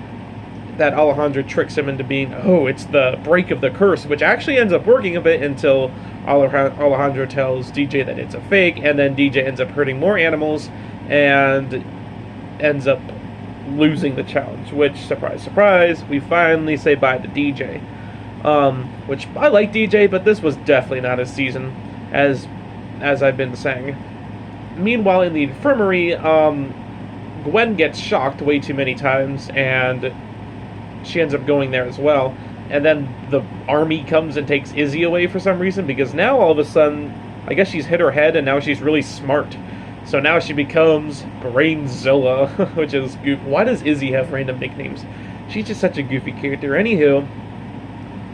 that Alejandra tricks him into being, oh, it's the break of the curse, which actually ends up working a bit until Alejandra tells DJ that it's a fake, and then DJ ends up hurting more animals and ends up losing the challenge, which, surprise, surprise, we finally say bye to DJ. Which, I like DJ, but this was definitely not his season, as I've been saying. Meanwhile, in the infirmary, Gwen gets shocked way too many times, and she ends up going there as well. And then the army comes and takes Izzy away for some reason, because now all of a sudden, I guess she's hit her head, and now she's really smart. So now she becomes Brainzilla, which is goofy. Why does Izzy have random nicknames? She's just such a goofy character. Anywho,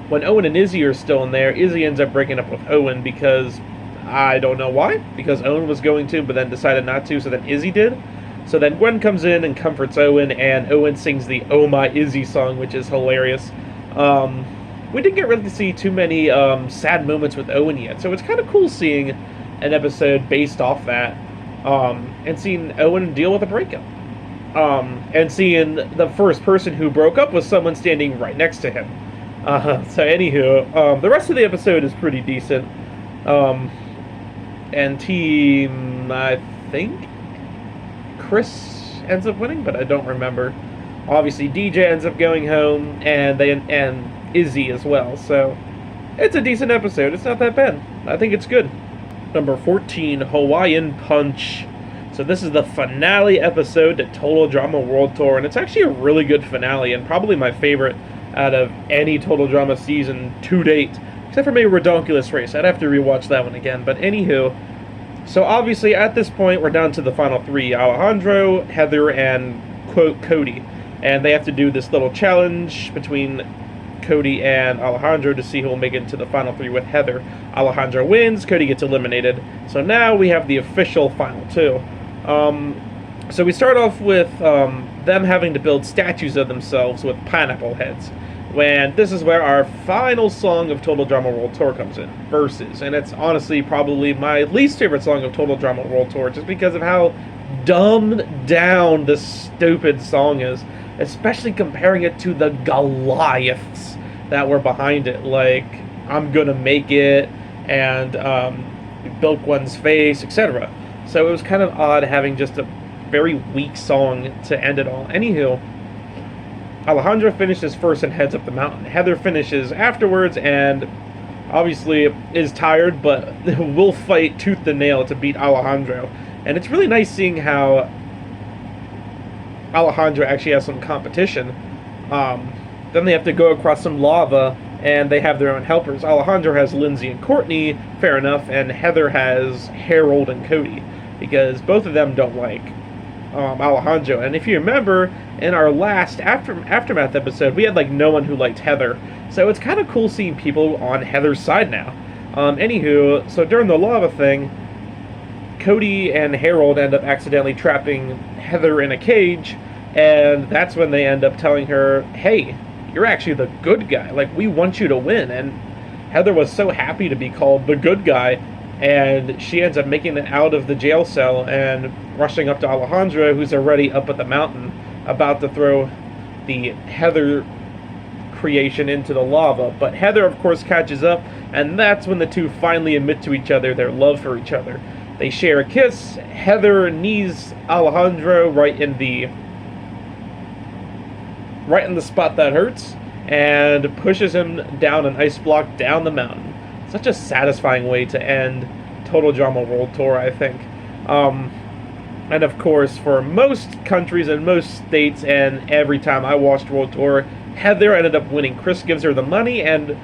when Owen and Izzy are still in there, Izzy ends up breaking up with Owen because, I don't know why, because Owen was going to, but then decided not to, so then Izzy did. So then Gwen comes in and comforts Owen, and Owen sings the Oh My Izzy song, which is hilarious. We didn't get really to see too many sad moments with Owen yet, so it's kind of cool seeing an episode based off that. And seeing Owen deal with a breakup. And seeing the first person who broke up was someone standing right next to him. So anywho, the rest of the episode is pretty decent. And team, I think Chris ends up winning, but I don't remember. Obviously DJ ends up going home, and Izzy as well. So it's a decent episode. It's not that bad. I think it's good. Number 14, Hawaiian Punch. So this is the finale episode to Total Drama World Tour, and it's actually a really good finale, and probably my favorite out of any Total Drama season to date, except for maybe Redonkulous Race. I'd have to rewatch that one again, but anywho. So obviously at this point we're down to the final three, Alejandro, Heather, and quote Cody, and they have to do this little challenge between Cody and Alejandro to see who will make it to the final three with Heather. Alejandro wins, Cody gets eliminated. So now we have the official final two. So we start off with them having to build statues of themselves with pineapple heads. When this is where our final song of Total Drama World Tour comes in, Versus. And it's honestly probably my least favorite song of Total Drama World Tour, just because of how dumbed down this stupid song is. Especially comparing it to the Goliaths that were behind it, like I'm Gonna Make It and Bilk One's Face, etc. So it was kind of odd having just a very weak song to end it all. Anywho, Alejandro finishes first and heads up the mountain. Heather finishes afterwards and obviously is tired, but will fight tooth and nail to beat Alejandro. And it's really nice seeing how Alejandro actually has some competition. Then they have to go across some lava and they have their own helpers. Alejandro has Lindsay and Courtney, fair enough, and Heather has Harold and Cody, because both of them don't like Alejandro. And if you remember, in our last Aftermath episode, we had like no one who liked Heather. So it's kind of cool seeing people on Heather's side now. Anywho, so during the lava thing, Cody and Harold end up accidentally trapping Heather in a cage, and that's when they end up telling her, hey, you're actually the good guy. Like, we want you to win. And Heather was so happy to be called the good guy, and she ends up making it out of the jail cell and rushing up to Alejandro, who's already up at the mountain, about to throw the Heather creation into the lava. But Heather, of course, catches up, and that's when the two finally admit to each other their love for each other. They share a kiss. Heather knees Alejandro right in the spot that hurts, and pushes him down an ice block down the mountain. Such a satisfying way to end Total Drama World Tour, I think. And of course, for most countries and most states, and every time I watched World Tour, Heather ended up winning. Chris gives her the money, and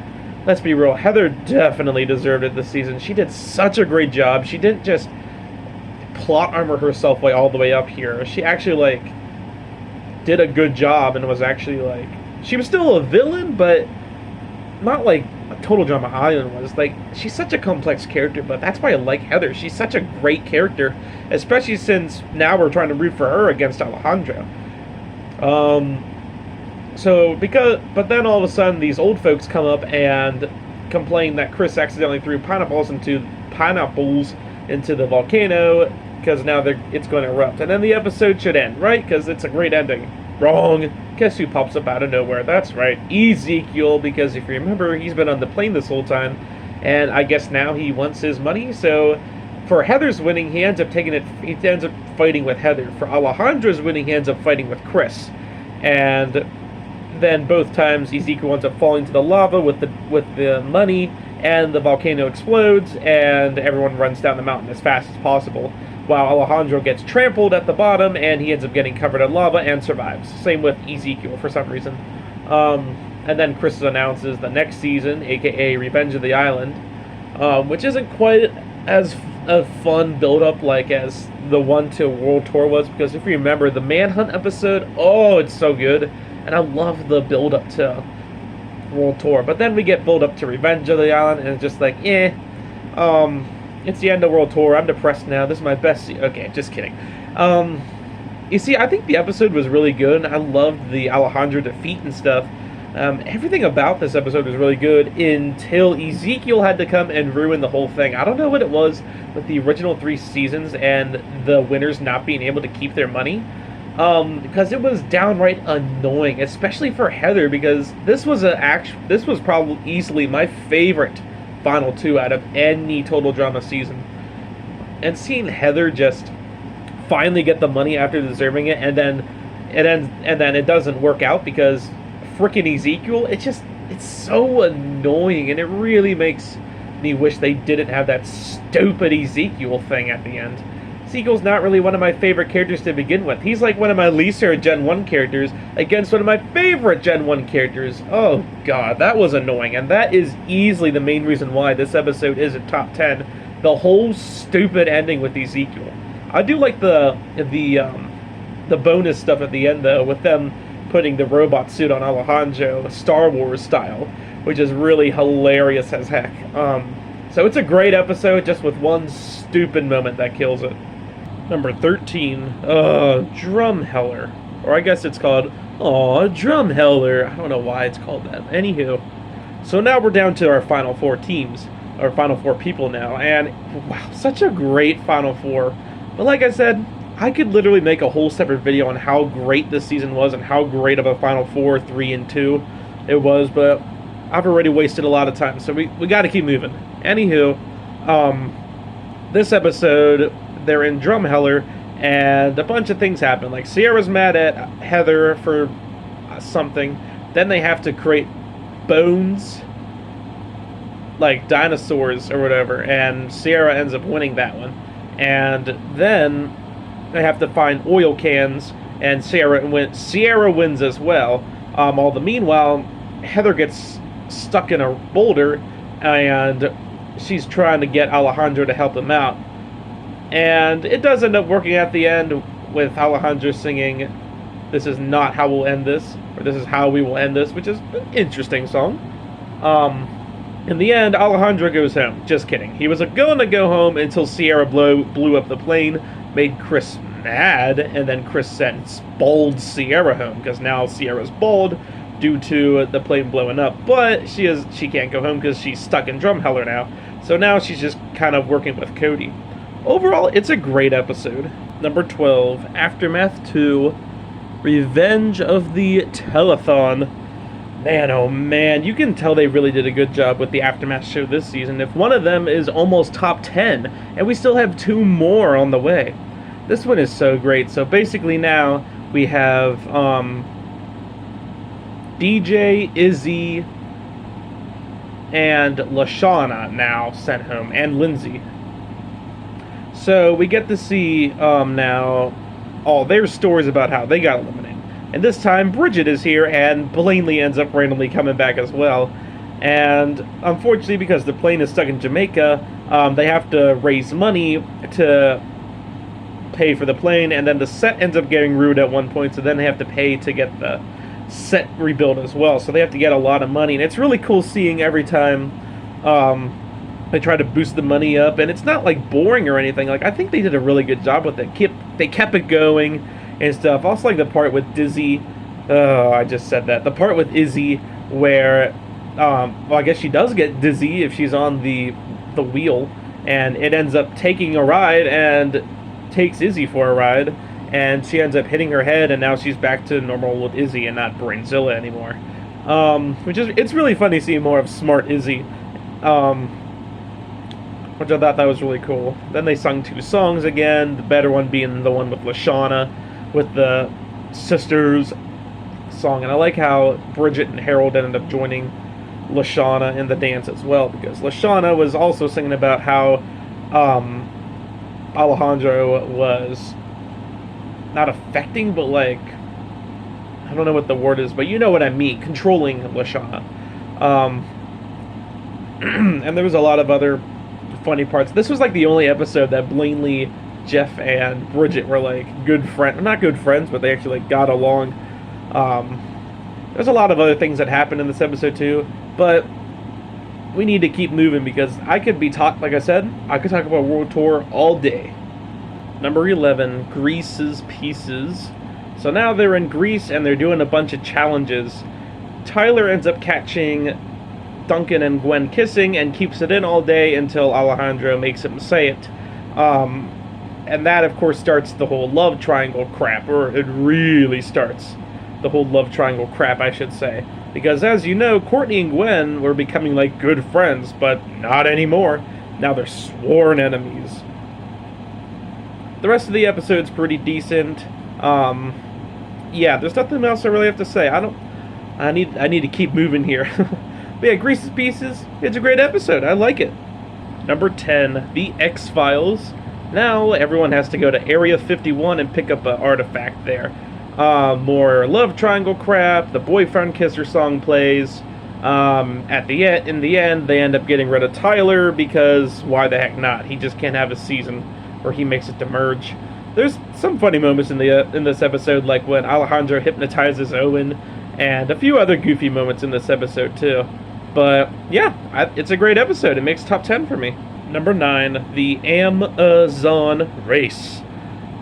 let's be real, Heather definitely deserved it this season. She did such a great job. She didn't just plot armor herself way all the way up here. She actually, like, did a good job and was actually, like, she was still a villain, but not like Total Drama Island was. Like, she's such a complex character, but that's why I like Heather. She's such a great character, especially since now we're trying to root for her against Alejandro. But then all of a sudden these old folks come up and complain that Chris accidentally threw pineapples into the volcano, because now it's going to erupt. And then the episode should end, right? Because it's a great ending. Wrong. Guess who pops up out of nowhere? That's right, Ezekiel, because if you remember, he's been on the plane this whole time, and I guess now he wants his money. So for Heather's winning, he ends up fighting with Heather. For Alejandro's winning, he ends up fighting with Chris. And then both times Ezekiel ends up falling to the lava with the money, and the volcano explodes, and everyone runs down the mountain as fast as possible, while Alejandro gets trampled at the bottom, and he ends up getting covered in lava and survives. Same with Ezekiel for some reason. And then Chris announces the next season, aka Revenge of the Island, which isn't quite as a fun build-up like as the one to World Tour was, because if you remember the Manhunt episode, oh, it's so good, and I love the build-up to World Tour. But then we get build-up to Revenge of the Island, and it's just like, it's the end of World Tour. I'm depressed now. This is my best okay, just kidding. You see, I think the episode was really good. I loved the Alejandro defeat and stuff. Everything about this episode was really good until Ezekiel had to come and ruin the whole thing. I don't know what it was with the original 3 seasons and the winners not being able to keep their money. Because it was downright annoying, especially for Heather, because this was probably easily my favorite Final 2 out of any Total Drama season. And seeing Heather just finally get the money after deserving it, and then it doesn't work out because freaking Ezekiel, it's so annoying, and it really makes me wish they didn't have that stupid Ezekiel thing at the end. Ezekiel's not really one of my favorite characters to begin with. He's like one of my least favorite Gen 1 characters against one of my favorite Gen 1 characters. Oh god, that was annoying, and that is easily the main reason why this episode isn't top 10. The whole stupid ending with Ezekiel. I do like the bonus stuff at the end, though, with them putting the robot suit on Alejandro, Star Wars style, which is really hilarious as heck. So it's a great episode, just with one stupid moment that kills it. Number 13, Drumheller. Or I guess it's called, Drumheller. I don't know why it's called that. Anywho, so now we're down to our final 4 teams, or final 4 people now, and wow, such a great final 4. But like I said, I could literally make a whole separate video on how great this season was and how great of a final 4, 3, and 2 it was, but I've already wasted a lot of time, so we got to keep moving. Anywho, this episode, they're in Drumheller, and a bunch of things happen. Like, Sierra's mad at Heather for something. Then they have to create bones, like dinosaurs or whatever, and Sierra ends up winning that one. And then they have to find oil cans, and Sierra wins as well. Meanwhile, Heather gets stuck in a boulder, and she's trying to get Alejandro to help him out. And it does end up working at the end with Alejandro singing "This is not how we'll end this," or "This is how we will end this," which is an interesting song. In the end, Alejandro goes home. Just kidding. He was going to go home until Sierra blew up the plane, made Chris mad, and then Chris sent bald Sierra home, because now Sierra's bald due to the plane blowing up. But she can't go home because she's stuck in Drumheller now. So now she's just kind of working with Cody. Overall, it's a great episode. Number 12, Aftermath 2, Revenge of the Telethon. Man, oh man, you can tell they really did a good job with the Aftermath show this season. If one of them is almost top 10, and we still have 2 more on the way. This one is so great. So basically now we have DJ, Izzy, and Lashana now sent home, and Lindsay. So we get to see now all their stories about how they got eliminated. And this time Bridget is here and plainly ends up randomly coming back as well. And unfortunately, because the plane is stuck in Jamaica, they have to raise money to pay for the plane, and then the set ends up getting ruined at one point, so then they have to pay to get the set rebuilt as well. So they have to get a lot of money, and it's really cool seeing every time they try to boost the money up, and it's not like boring or anything. Like, I think they did a really good job with it. They kept it going and stuff. Also, like the part with Dizzy. Oh, I just said that. The part with Izzy where, well, I guess she does get dizzy if she's on the wheel, and it ends up taking a ride and takes Izzy for a ride, and she ends up hitting her head, and now she's back to normal with Izzy and not Brainzilla anymore. It's really funny seeing more of smart Izzy. Which I thought that was really cool. Then they sung 2 songs again, the better one being the one with Lashana, with the sisters song. And I like how Bridget and Harold ended up joining Lashana in the dance as well, because Lashana was also singing about how Alejandro was not affecting, but like, I don't know what the word is, but you know what I mean, controlling Lashana. And there was a lot of other funny parts. This was like the only episode that blatantly Jeff and Bridget were like not good friends, but they actually like got along. There's a lot of other things that happened in this episode too, but we need to keep moving because I could talk about World Tour all day. Number 11, Greece's Pieces. So now they're in Greece and they're doing a bunch of challenges. Tyler ends up catching Duncan and Gwen kissing and keeps it in all day until Alejandro makes him say it. And that, of course, starts the whole love triangle crap, or it really starts the whole love triangle crap, I should say. Because, as you know, Courtney and Gwen were becoming, like, good friends, but not anymore. Now they're sworn enemies. The rest of the episode's pretty decent. Yeah, there's nothing else I really have to say. I need to keep moving here. But yeah, Greece's Pieces, it's a great episode. I like it. Number 10, The X-Files. Now everyone has to go to Area 51 and pick up an artifact there. More love triangle crap. The boyfriend kisser song plays. In the end, they end up getting rid of Tyler because why the heck not? He just can't have a season where he makes it to merge. There's some funny moments in this episode, like when Alejandro hypnotizes Owen, and a few other goofy moments in this episode too. But yeah, it's a great episode. It makes top 10 for me. Number 9, The Amazon Race.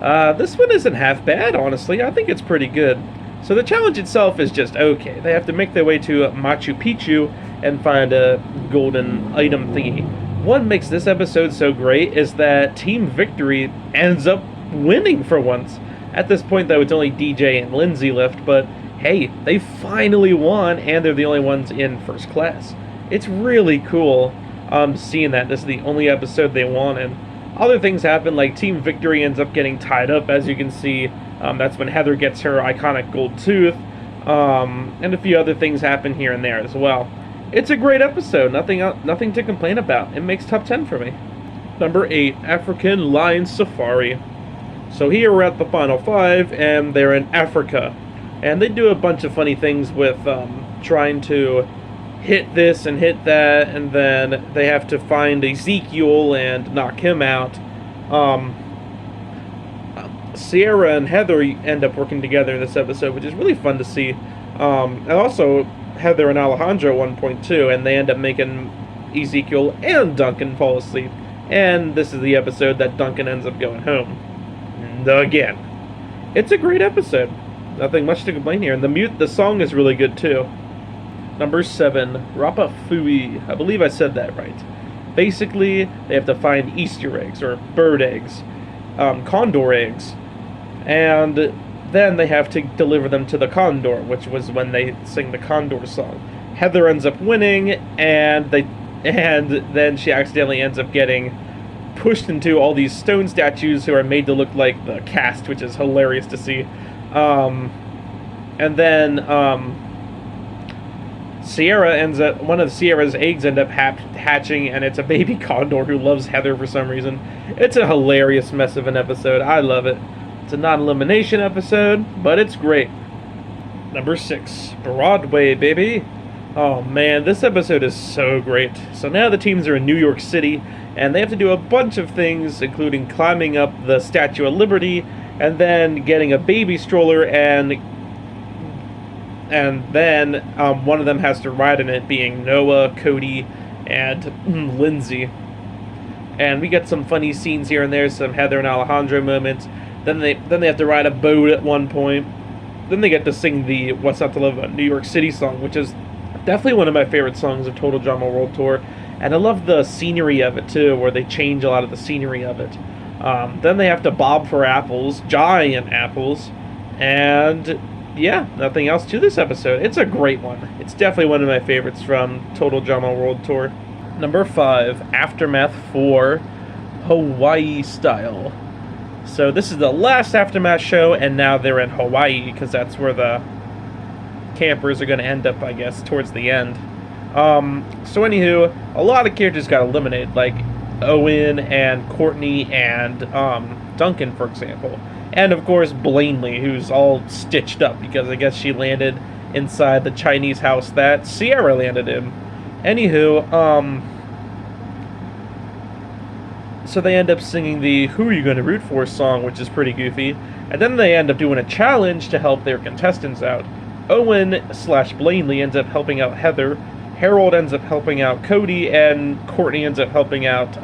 This one isn't half bad, honestly. I think it's pretty good. So the challenge itself is just okay. They have to make their way to Machu Picchu and find a golden item thingy. What makes this episode so great is that Team Victory ends up winning for once. At this point, though, it's only DJ and Lindsay left, but hey, they finally won, and they're the only ones in first class. It's really cool seeing that. This is the only episode they won, and other things happen, like Team Victory ends up getting tied up, as you can see. That's when Heather gets her iconic gold tooth, and a few other things happen here and there as well. It's a great episode, nothing to complain about. It makes top 10 for me. Number 8, African Lion Safari. So here we're at the final 5, and they're in Africa. And they do a bunch of funny things with trying to hit this and hit that, and then they have to find Ezekiel and knock him out. Sierra and Heather end up working together in this episode, which is really fun to see. And also Heather and Alejandro at one point too, and they end up making Ezekiel and Duncan fall asleep. And this is the episode that Duncan ends up going home. Again. It's a great episode. Nothing much to complain here. And the song is really good too. Number 7, Rapa Fui. I believe I said that right. Basically, they have to find Easter eggs, or bird eggs, condor eggs, and then they have to deliver them to the condor, which was when they sing the condor song. Heather ends up winning, and then she accidentally ends up getting pushed into all these stone statues who are made to look like the cast, which is hilarious to see. And then one of Sierra's eggs end up hatching, and it's a baby condor who loves Heather for some reason. It's a hilarious mess of an episode. I love it. It's a non-elimination episode, but it's great. Number 6, Broadway, baby. Oh man, this episode is so great. So now the teams are in New York City, and they have to do a bunch of things, including climbing up the Statue of Liberty, and then getting a baby stroller, and then one of them has to ride in it, being Noah, Cody, and Lindsay. And we get some funny scenes here and there, some Heather and Alejandro moments. Then they have to ride a boat at one point. Then they get to sing the What's Not to Love About New York City song, which is definitely one of my favorite songs of Total Drama World Tour. And I love the scenery of it too, where they change a lot of the scenery of it. Then they have to bob for apples, giant apples, and yeah, nothing else to this episode. It's a great one. It's definitely one of my favorites from Total Drama World Tour. Number 5, Aftermath 4, Hawaii Style. So this is the last Aftermath show, and now they're in Hawaii, because that's where the campers are going to end up, I guess, towards the end. So anywho, a lot of characters got eliminated, like Owen and Courtney and Duncan, for example. And of course Blaney, who's all stitched up because I guess she landed inside the Chinese house that Sierra landed in. Anywho, so they end up singing the Who Are You Gonna Root For song, which is pretty goofy. And then they end up doing a challenge to help their contestants out. Owen/Blaney ends up helping out Heather, Harold ends up helping out Cody, and Courtney ends up helping out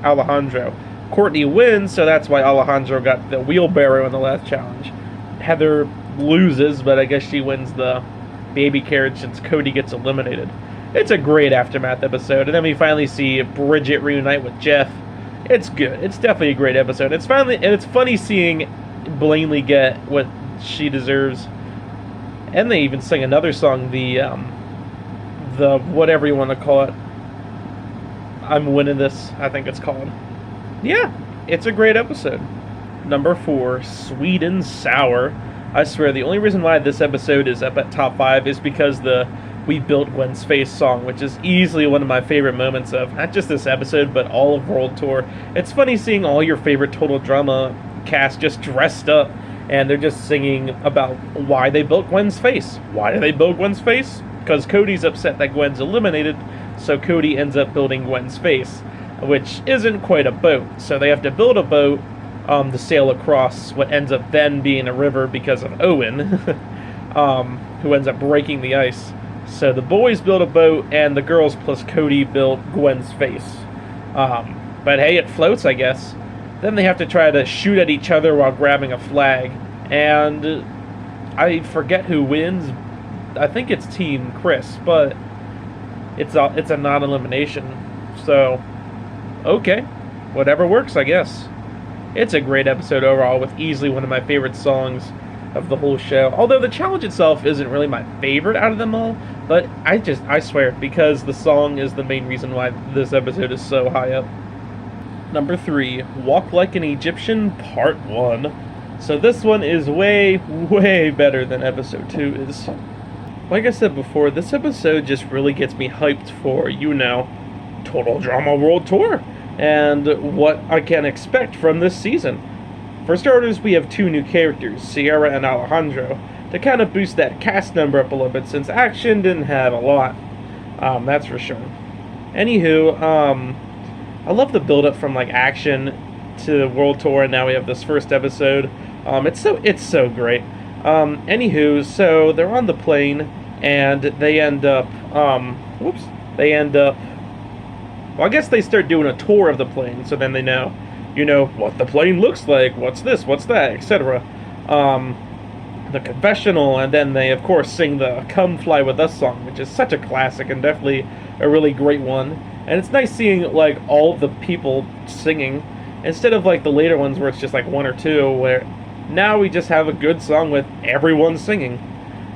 Alejandro. Courtney wins, so that's why Alejandro got the wheelbarrow in the last challenge. Heather loses, but I guess she wins the baby carriage since Cody gets eliminated. It's a great Aftermath episode, and then we finally see Bridget reunite with Jeff. It's good. It's definitely a great episode. It's funny seeing Blaney get what she deserves. And they even sing another song, the whatever you want to call it. I'm winning this, I think it's called. Yeah, it's a great episode. Number 4, Sweet and Sour. I swear, the only reason why this episode is up at top 5 is because the We Built Gwen's Face song, which is easily one of my favorite moments of not just this episode, but all of World Tour. It's funny seeing all your favorite Total Drama cast just dressed up, and they're just singing about why they built Gwen's face. Why do they build Gwen's face? Because Cody's upset that Gwen's eliminated, so Cody ends up building Gwen's face, which isn't quite a boat. So they have to build a boat to sail across what ends up then being a river because of Owen, who ends up breaking the ice. So the boys build a boat, and the girls plus Cody built Gwen's face. But hey, it floats, I guess. Then they have to try to shoot at each other while grabbing a flag. And I forget who wins. I think it's Team Chris, but it's a non-elimination. So, okay. Whatever works, I guess. It's a great episode overall, with easily one of my favorite songs of the whole show. Although the challenge itself isn't really my favorite out of them all, but I swear, because the song is the main reason why this episode is so high up. Number 3, Walk Like an Egyptian, Part 1. So this one is way, way better than episode 2 is. Like I said before, this episode just really gets me hyped for, Total Drama World Tour, and what I can expect from this season. For starters, we have 2 new characters, Sierra and Alejandro, to kind of boost that cast number up a little bit, since Action didn't have a lot. That's for sure. Anywho, I love the build up from like action to the World Tour, and now we have this first episode. It's so great. Anywho, so they're on the plane, and they end up, whoops, they end up. Well, I guess they start doing a tour of the plane, so then they know, what the plane looks like, what's this, what's that, etc. The confessional, and then they, of course, sing the Come Fly With Us song, which is such a classic and definitely a really great one. And it's nice seeing, like, all the people singing, instead of, like, the later ones where it's just, like, one or two, where now we just have a good song with everyone singing.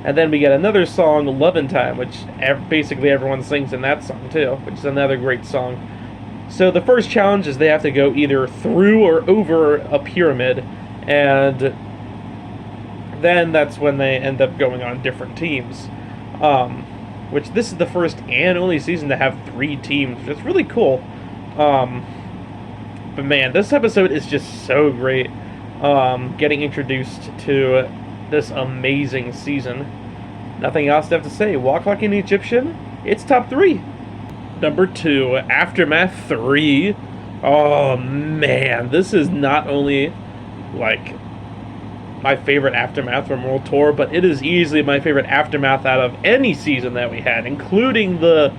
And then we get another song, Lovin' Time, which basically everyone sings in that song, too, which is another great song. So the first challenge is they have to go either through or over a pyramid, and then that's when they end up going on different teams. Which this is the first and only season to have 3 teams. It's really cool. But man, this episode is just so great. Getting introduced to this amazing season. Nothing else to have to say. Walk Like an Egyptian, it's top 3. Number 2, Aftermath 3. Oh man, this is not only like my favorite Aftermath from World Tour, but it is easily my favorite Aftermath out of any season that we had, including the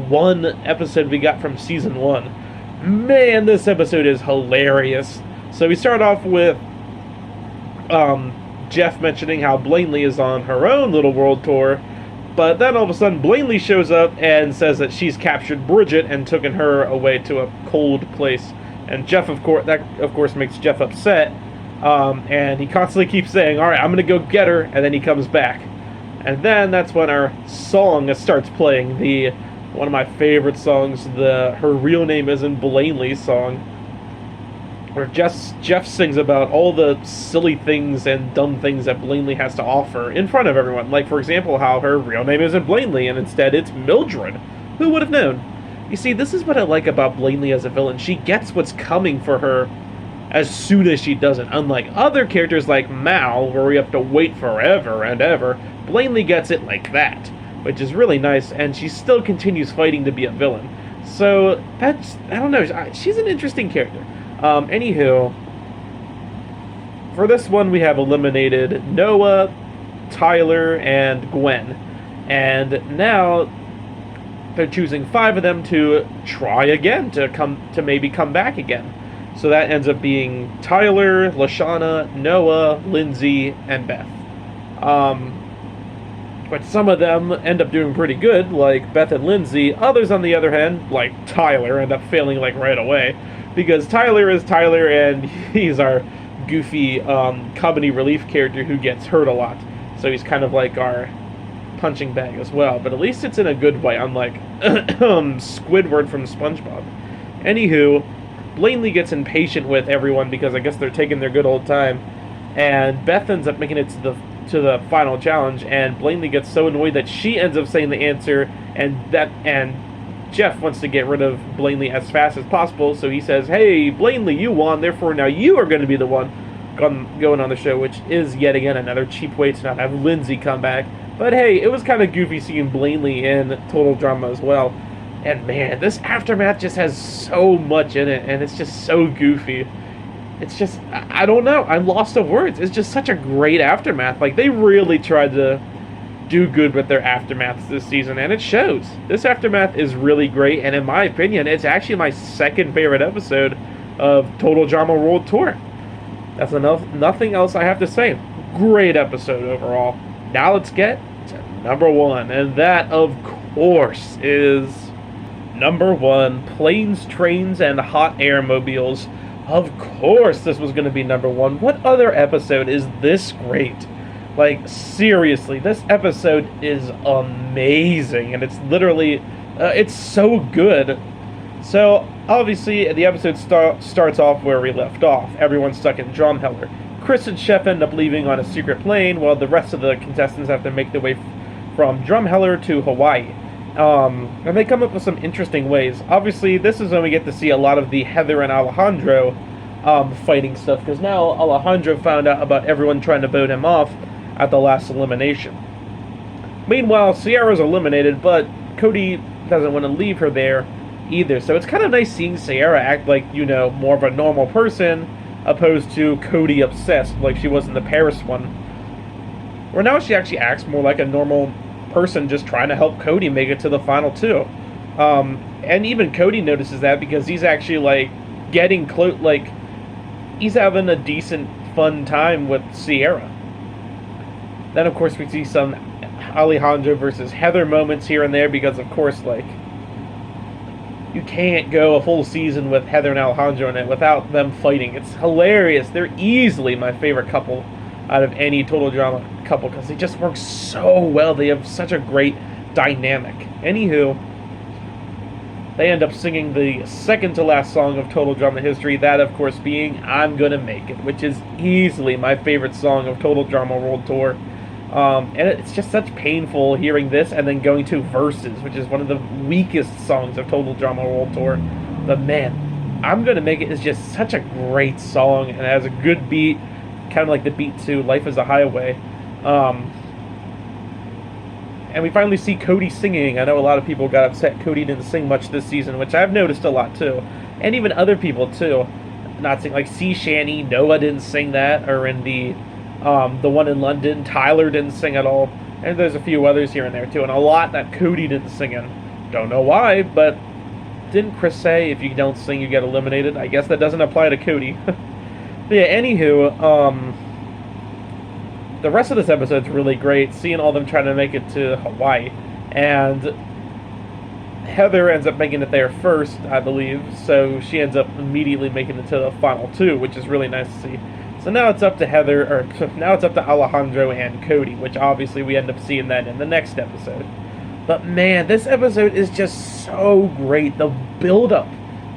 one episode we got from season 1. Man, this episode is hilarious. So we start off with Jeff mentioning how Blanley is on her own little world tour, but then all of a sudden Blanley shows up and says that she's captured Bridget and taken her away to a cold place. And Jeff, of course, makes Jeff upset. And he constantly keeps saying, alright, I'm gonna go get her, and then he comes back. And then that's when our song starts playing, one of my favorite songs, Her Real Name Isn't Blanley song, where Jeff sings about all the silly things and dumb things that Blanley has to offer in front of everyone. Like, for example, how her real name isn't Blanley, and instead it's Mildred. Who would have known? You see, this is what I like about Blanley as a villain. She gets what's coming for her as soon as she does it. Unlike other characters like Mal, where we have to wait forever and ever, Blanley gets it like that, which is really nice, and she still continues fighting to be a villain. So, I don't know, she's an interesting character. Anywho, for this one we have eliminated Noah, Tyler, and Gwen. And now they're choosing 5 of them to try again, to maybe come back again. So that ends up being Tyler, Lashana, Noah, Lindsay, and Beth. But some of them end up doing pretty good, like Beth and Lindsay. Others, on the other hand, like Tyler, end up failing like right away. Because Tyler is Tyler, and he's our goofy comedy relief character who gets hurt a lot. So he's kind of like our punching bag as well. But at least it's in a good way, unlike Squidward from SpongeBob. Anywho, Blanley gets impatient with everyone because I guess they're taking their good old time, and Beth ends up making it to the final challenge, and Blanley gets so annoyed that she ends up saying the answer, and Jeff wants to get rid of Blanley as fast as possible, so he says, hey, Blanley, you won, therefore now you are going to be the one going on the show, which is yet again another cheap way to not have Lindsay come back. But hey, it was kind of goofy seeing Blanley in Total Drama as well. And man, this Aftermath just has so much in it, and it's just so goofy. It's just, I don't know, I'm lost of words. It's just such a great Aftermath. Like, they really tried to do good with their Aftermaths this season, and it shows. This Aftermath is really great, and in my opinion, it's actually my second favorite episode of Total Drama World Tour. That's enough. Nothing else I have to say. Great episode overall. Now let's get to number 1, and that, of course, is number 1, Planes, Trains, and Hot Air Mobiles. Of course this was going to be number 1. What other episode is this great? Like, seriously, this episode is amazing, and it's literally, it's so good. So, obviously, the episode starts off where we left off. Everyone's stuck in Drumheller. Chris and Chef end up leaving on a secret plane, while the rest of the contestants have to make their way from Drumheller to Hawaii. And they come up with some interesting ways. Obviously, this is when we get to see a lot of the Heather and Alejandro fighting stuff, because now Alejandro found out about everyone trying to vote him off at the last elimination. Meanwhile, Sierra's eliminated, but Cody doesn't want to leave her there either. So it's kind of nice seeing Sierra act like, more of a normal person opposed to Cody obsessed like she was in the Paris one. Where now she actually acts more like a normal person just trying to help Cody make it to the final two. And even Cody notices that because he's actually like getting close, like he's having a decent fun time with Sierra. Then of course we see some Alejandro versus Heather moments here and there because of course like you can't go a full season with Heather and Alejandro in it without them fighting. It's hilarious. They're easily my favorite couple out of any Total Drama couple because they just work so well. They have such a great dynamic. Anywho, they end up singing the second to last song of Total Drama history, that of course being I'm Gonna Make It, which is easily my favorite song of Total Drama World Tour. And it's just such painful hearing this and then going to Versus, which is one of the weakest songs of Total Drama World Tour. But man, I'm Gonna Make It is just such a great song and it has a good beat, kind of like the beat to Life is a Highway. And we finally see Cody singing. I know a lot of people got upset Cody didn't sing much this season, which I've noticed a lot too. And even other people too. Not sing, like C. Shanny, Noah didn't sing that, or in the one in London, Tyler didn't sing at all. And there's a few others here and there too, and a lot that Cody didn't sing in. Don't know why, but didn't Chris say if you don't sing you get eliminated? I guess that doesn't apply to Cody. But yeah, anywho, the rest of this episode's really great, seeing all them trying to make it to Hawaii. And Heather ends up making it there first, I believe, so she ends up immediately making it to the final two, which is really nice to see. So now it's up to now it's up to Alejandro and Cody, which obviously we end up seeing that in the next episode. But man, this episode is just so great. The build-up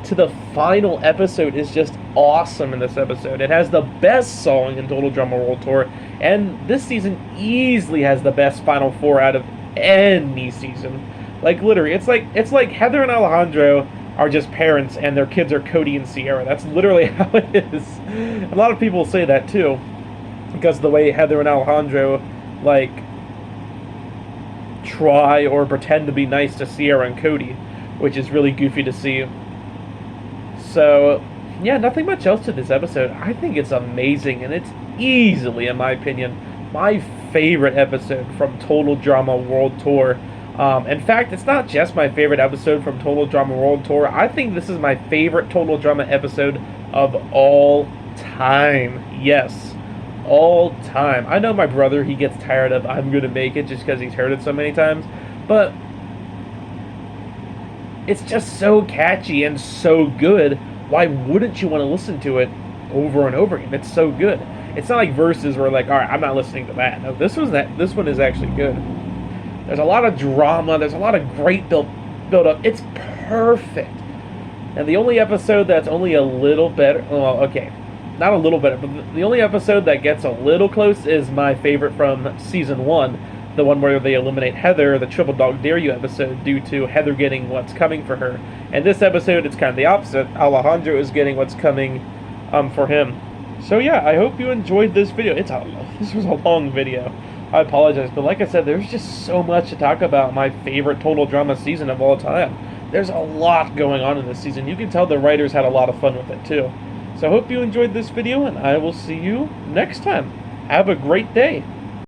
to the final episode is just awesome in this episode. It has the best song in Total Drama World Tour, and this season easily has the best Final Four out of any season. Like literally, it's like Heather and Alejandro are just parents and their kids are Cody and Sierra. That's literally how it is. A lot of people say that too, because of the way Heather and Alejandro like try or pretend to be nice to Sierra and Cody, which is really goofy to see. So, yeah, nothing much else to this episode. I think it's amazing, and it's easily, in my opinion, my favorite episode from Total Drama World Tour. In fact, it's not just my favorite episode from Total Drama World Tour. I think this is my favorite Total Drama episode of all time. Yes, all time. I know my brother, he gets tired of I'm Gonna Make It just because he's heard it so many times, but it's just so catchy and so good. Why wouldn't you want to listen to it over and over again? It's so good. It's not like Versus where like, all right, I'm not listening to that. No, this one is actually good. There's a lot of drama. There's a lot of great build up. It's perfect. And the only episode that's only a little better, well, okay, not a little better, but the only episode that gets a little close is my favorite from season 1. The one where they eliminate Heather, the Triple Dog Dare You episode, due to Heather getting what's coming for her. And this episode, it's kind of the opposite. Alejandro is getting what's coming for him. So yeah, I hope you enjoyed this video. This was a long video. I apologize, but like I said, there's just so much to talk about. My favorite Total Drama season of all time. There's a lot going on in this season. You can tell the writers had a lot of fun with it too. So I hope you enjoyed this video, and I will see you next time. Have a great day.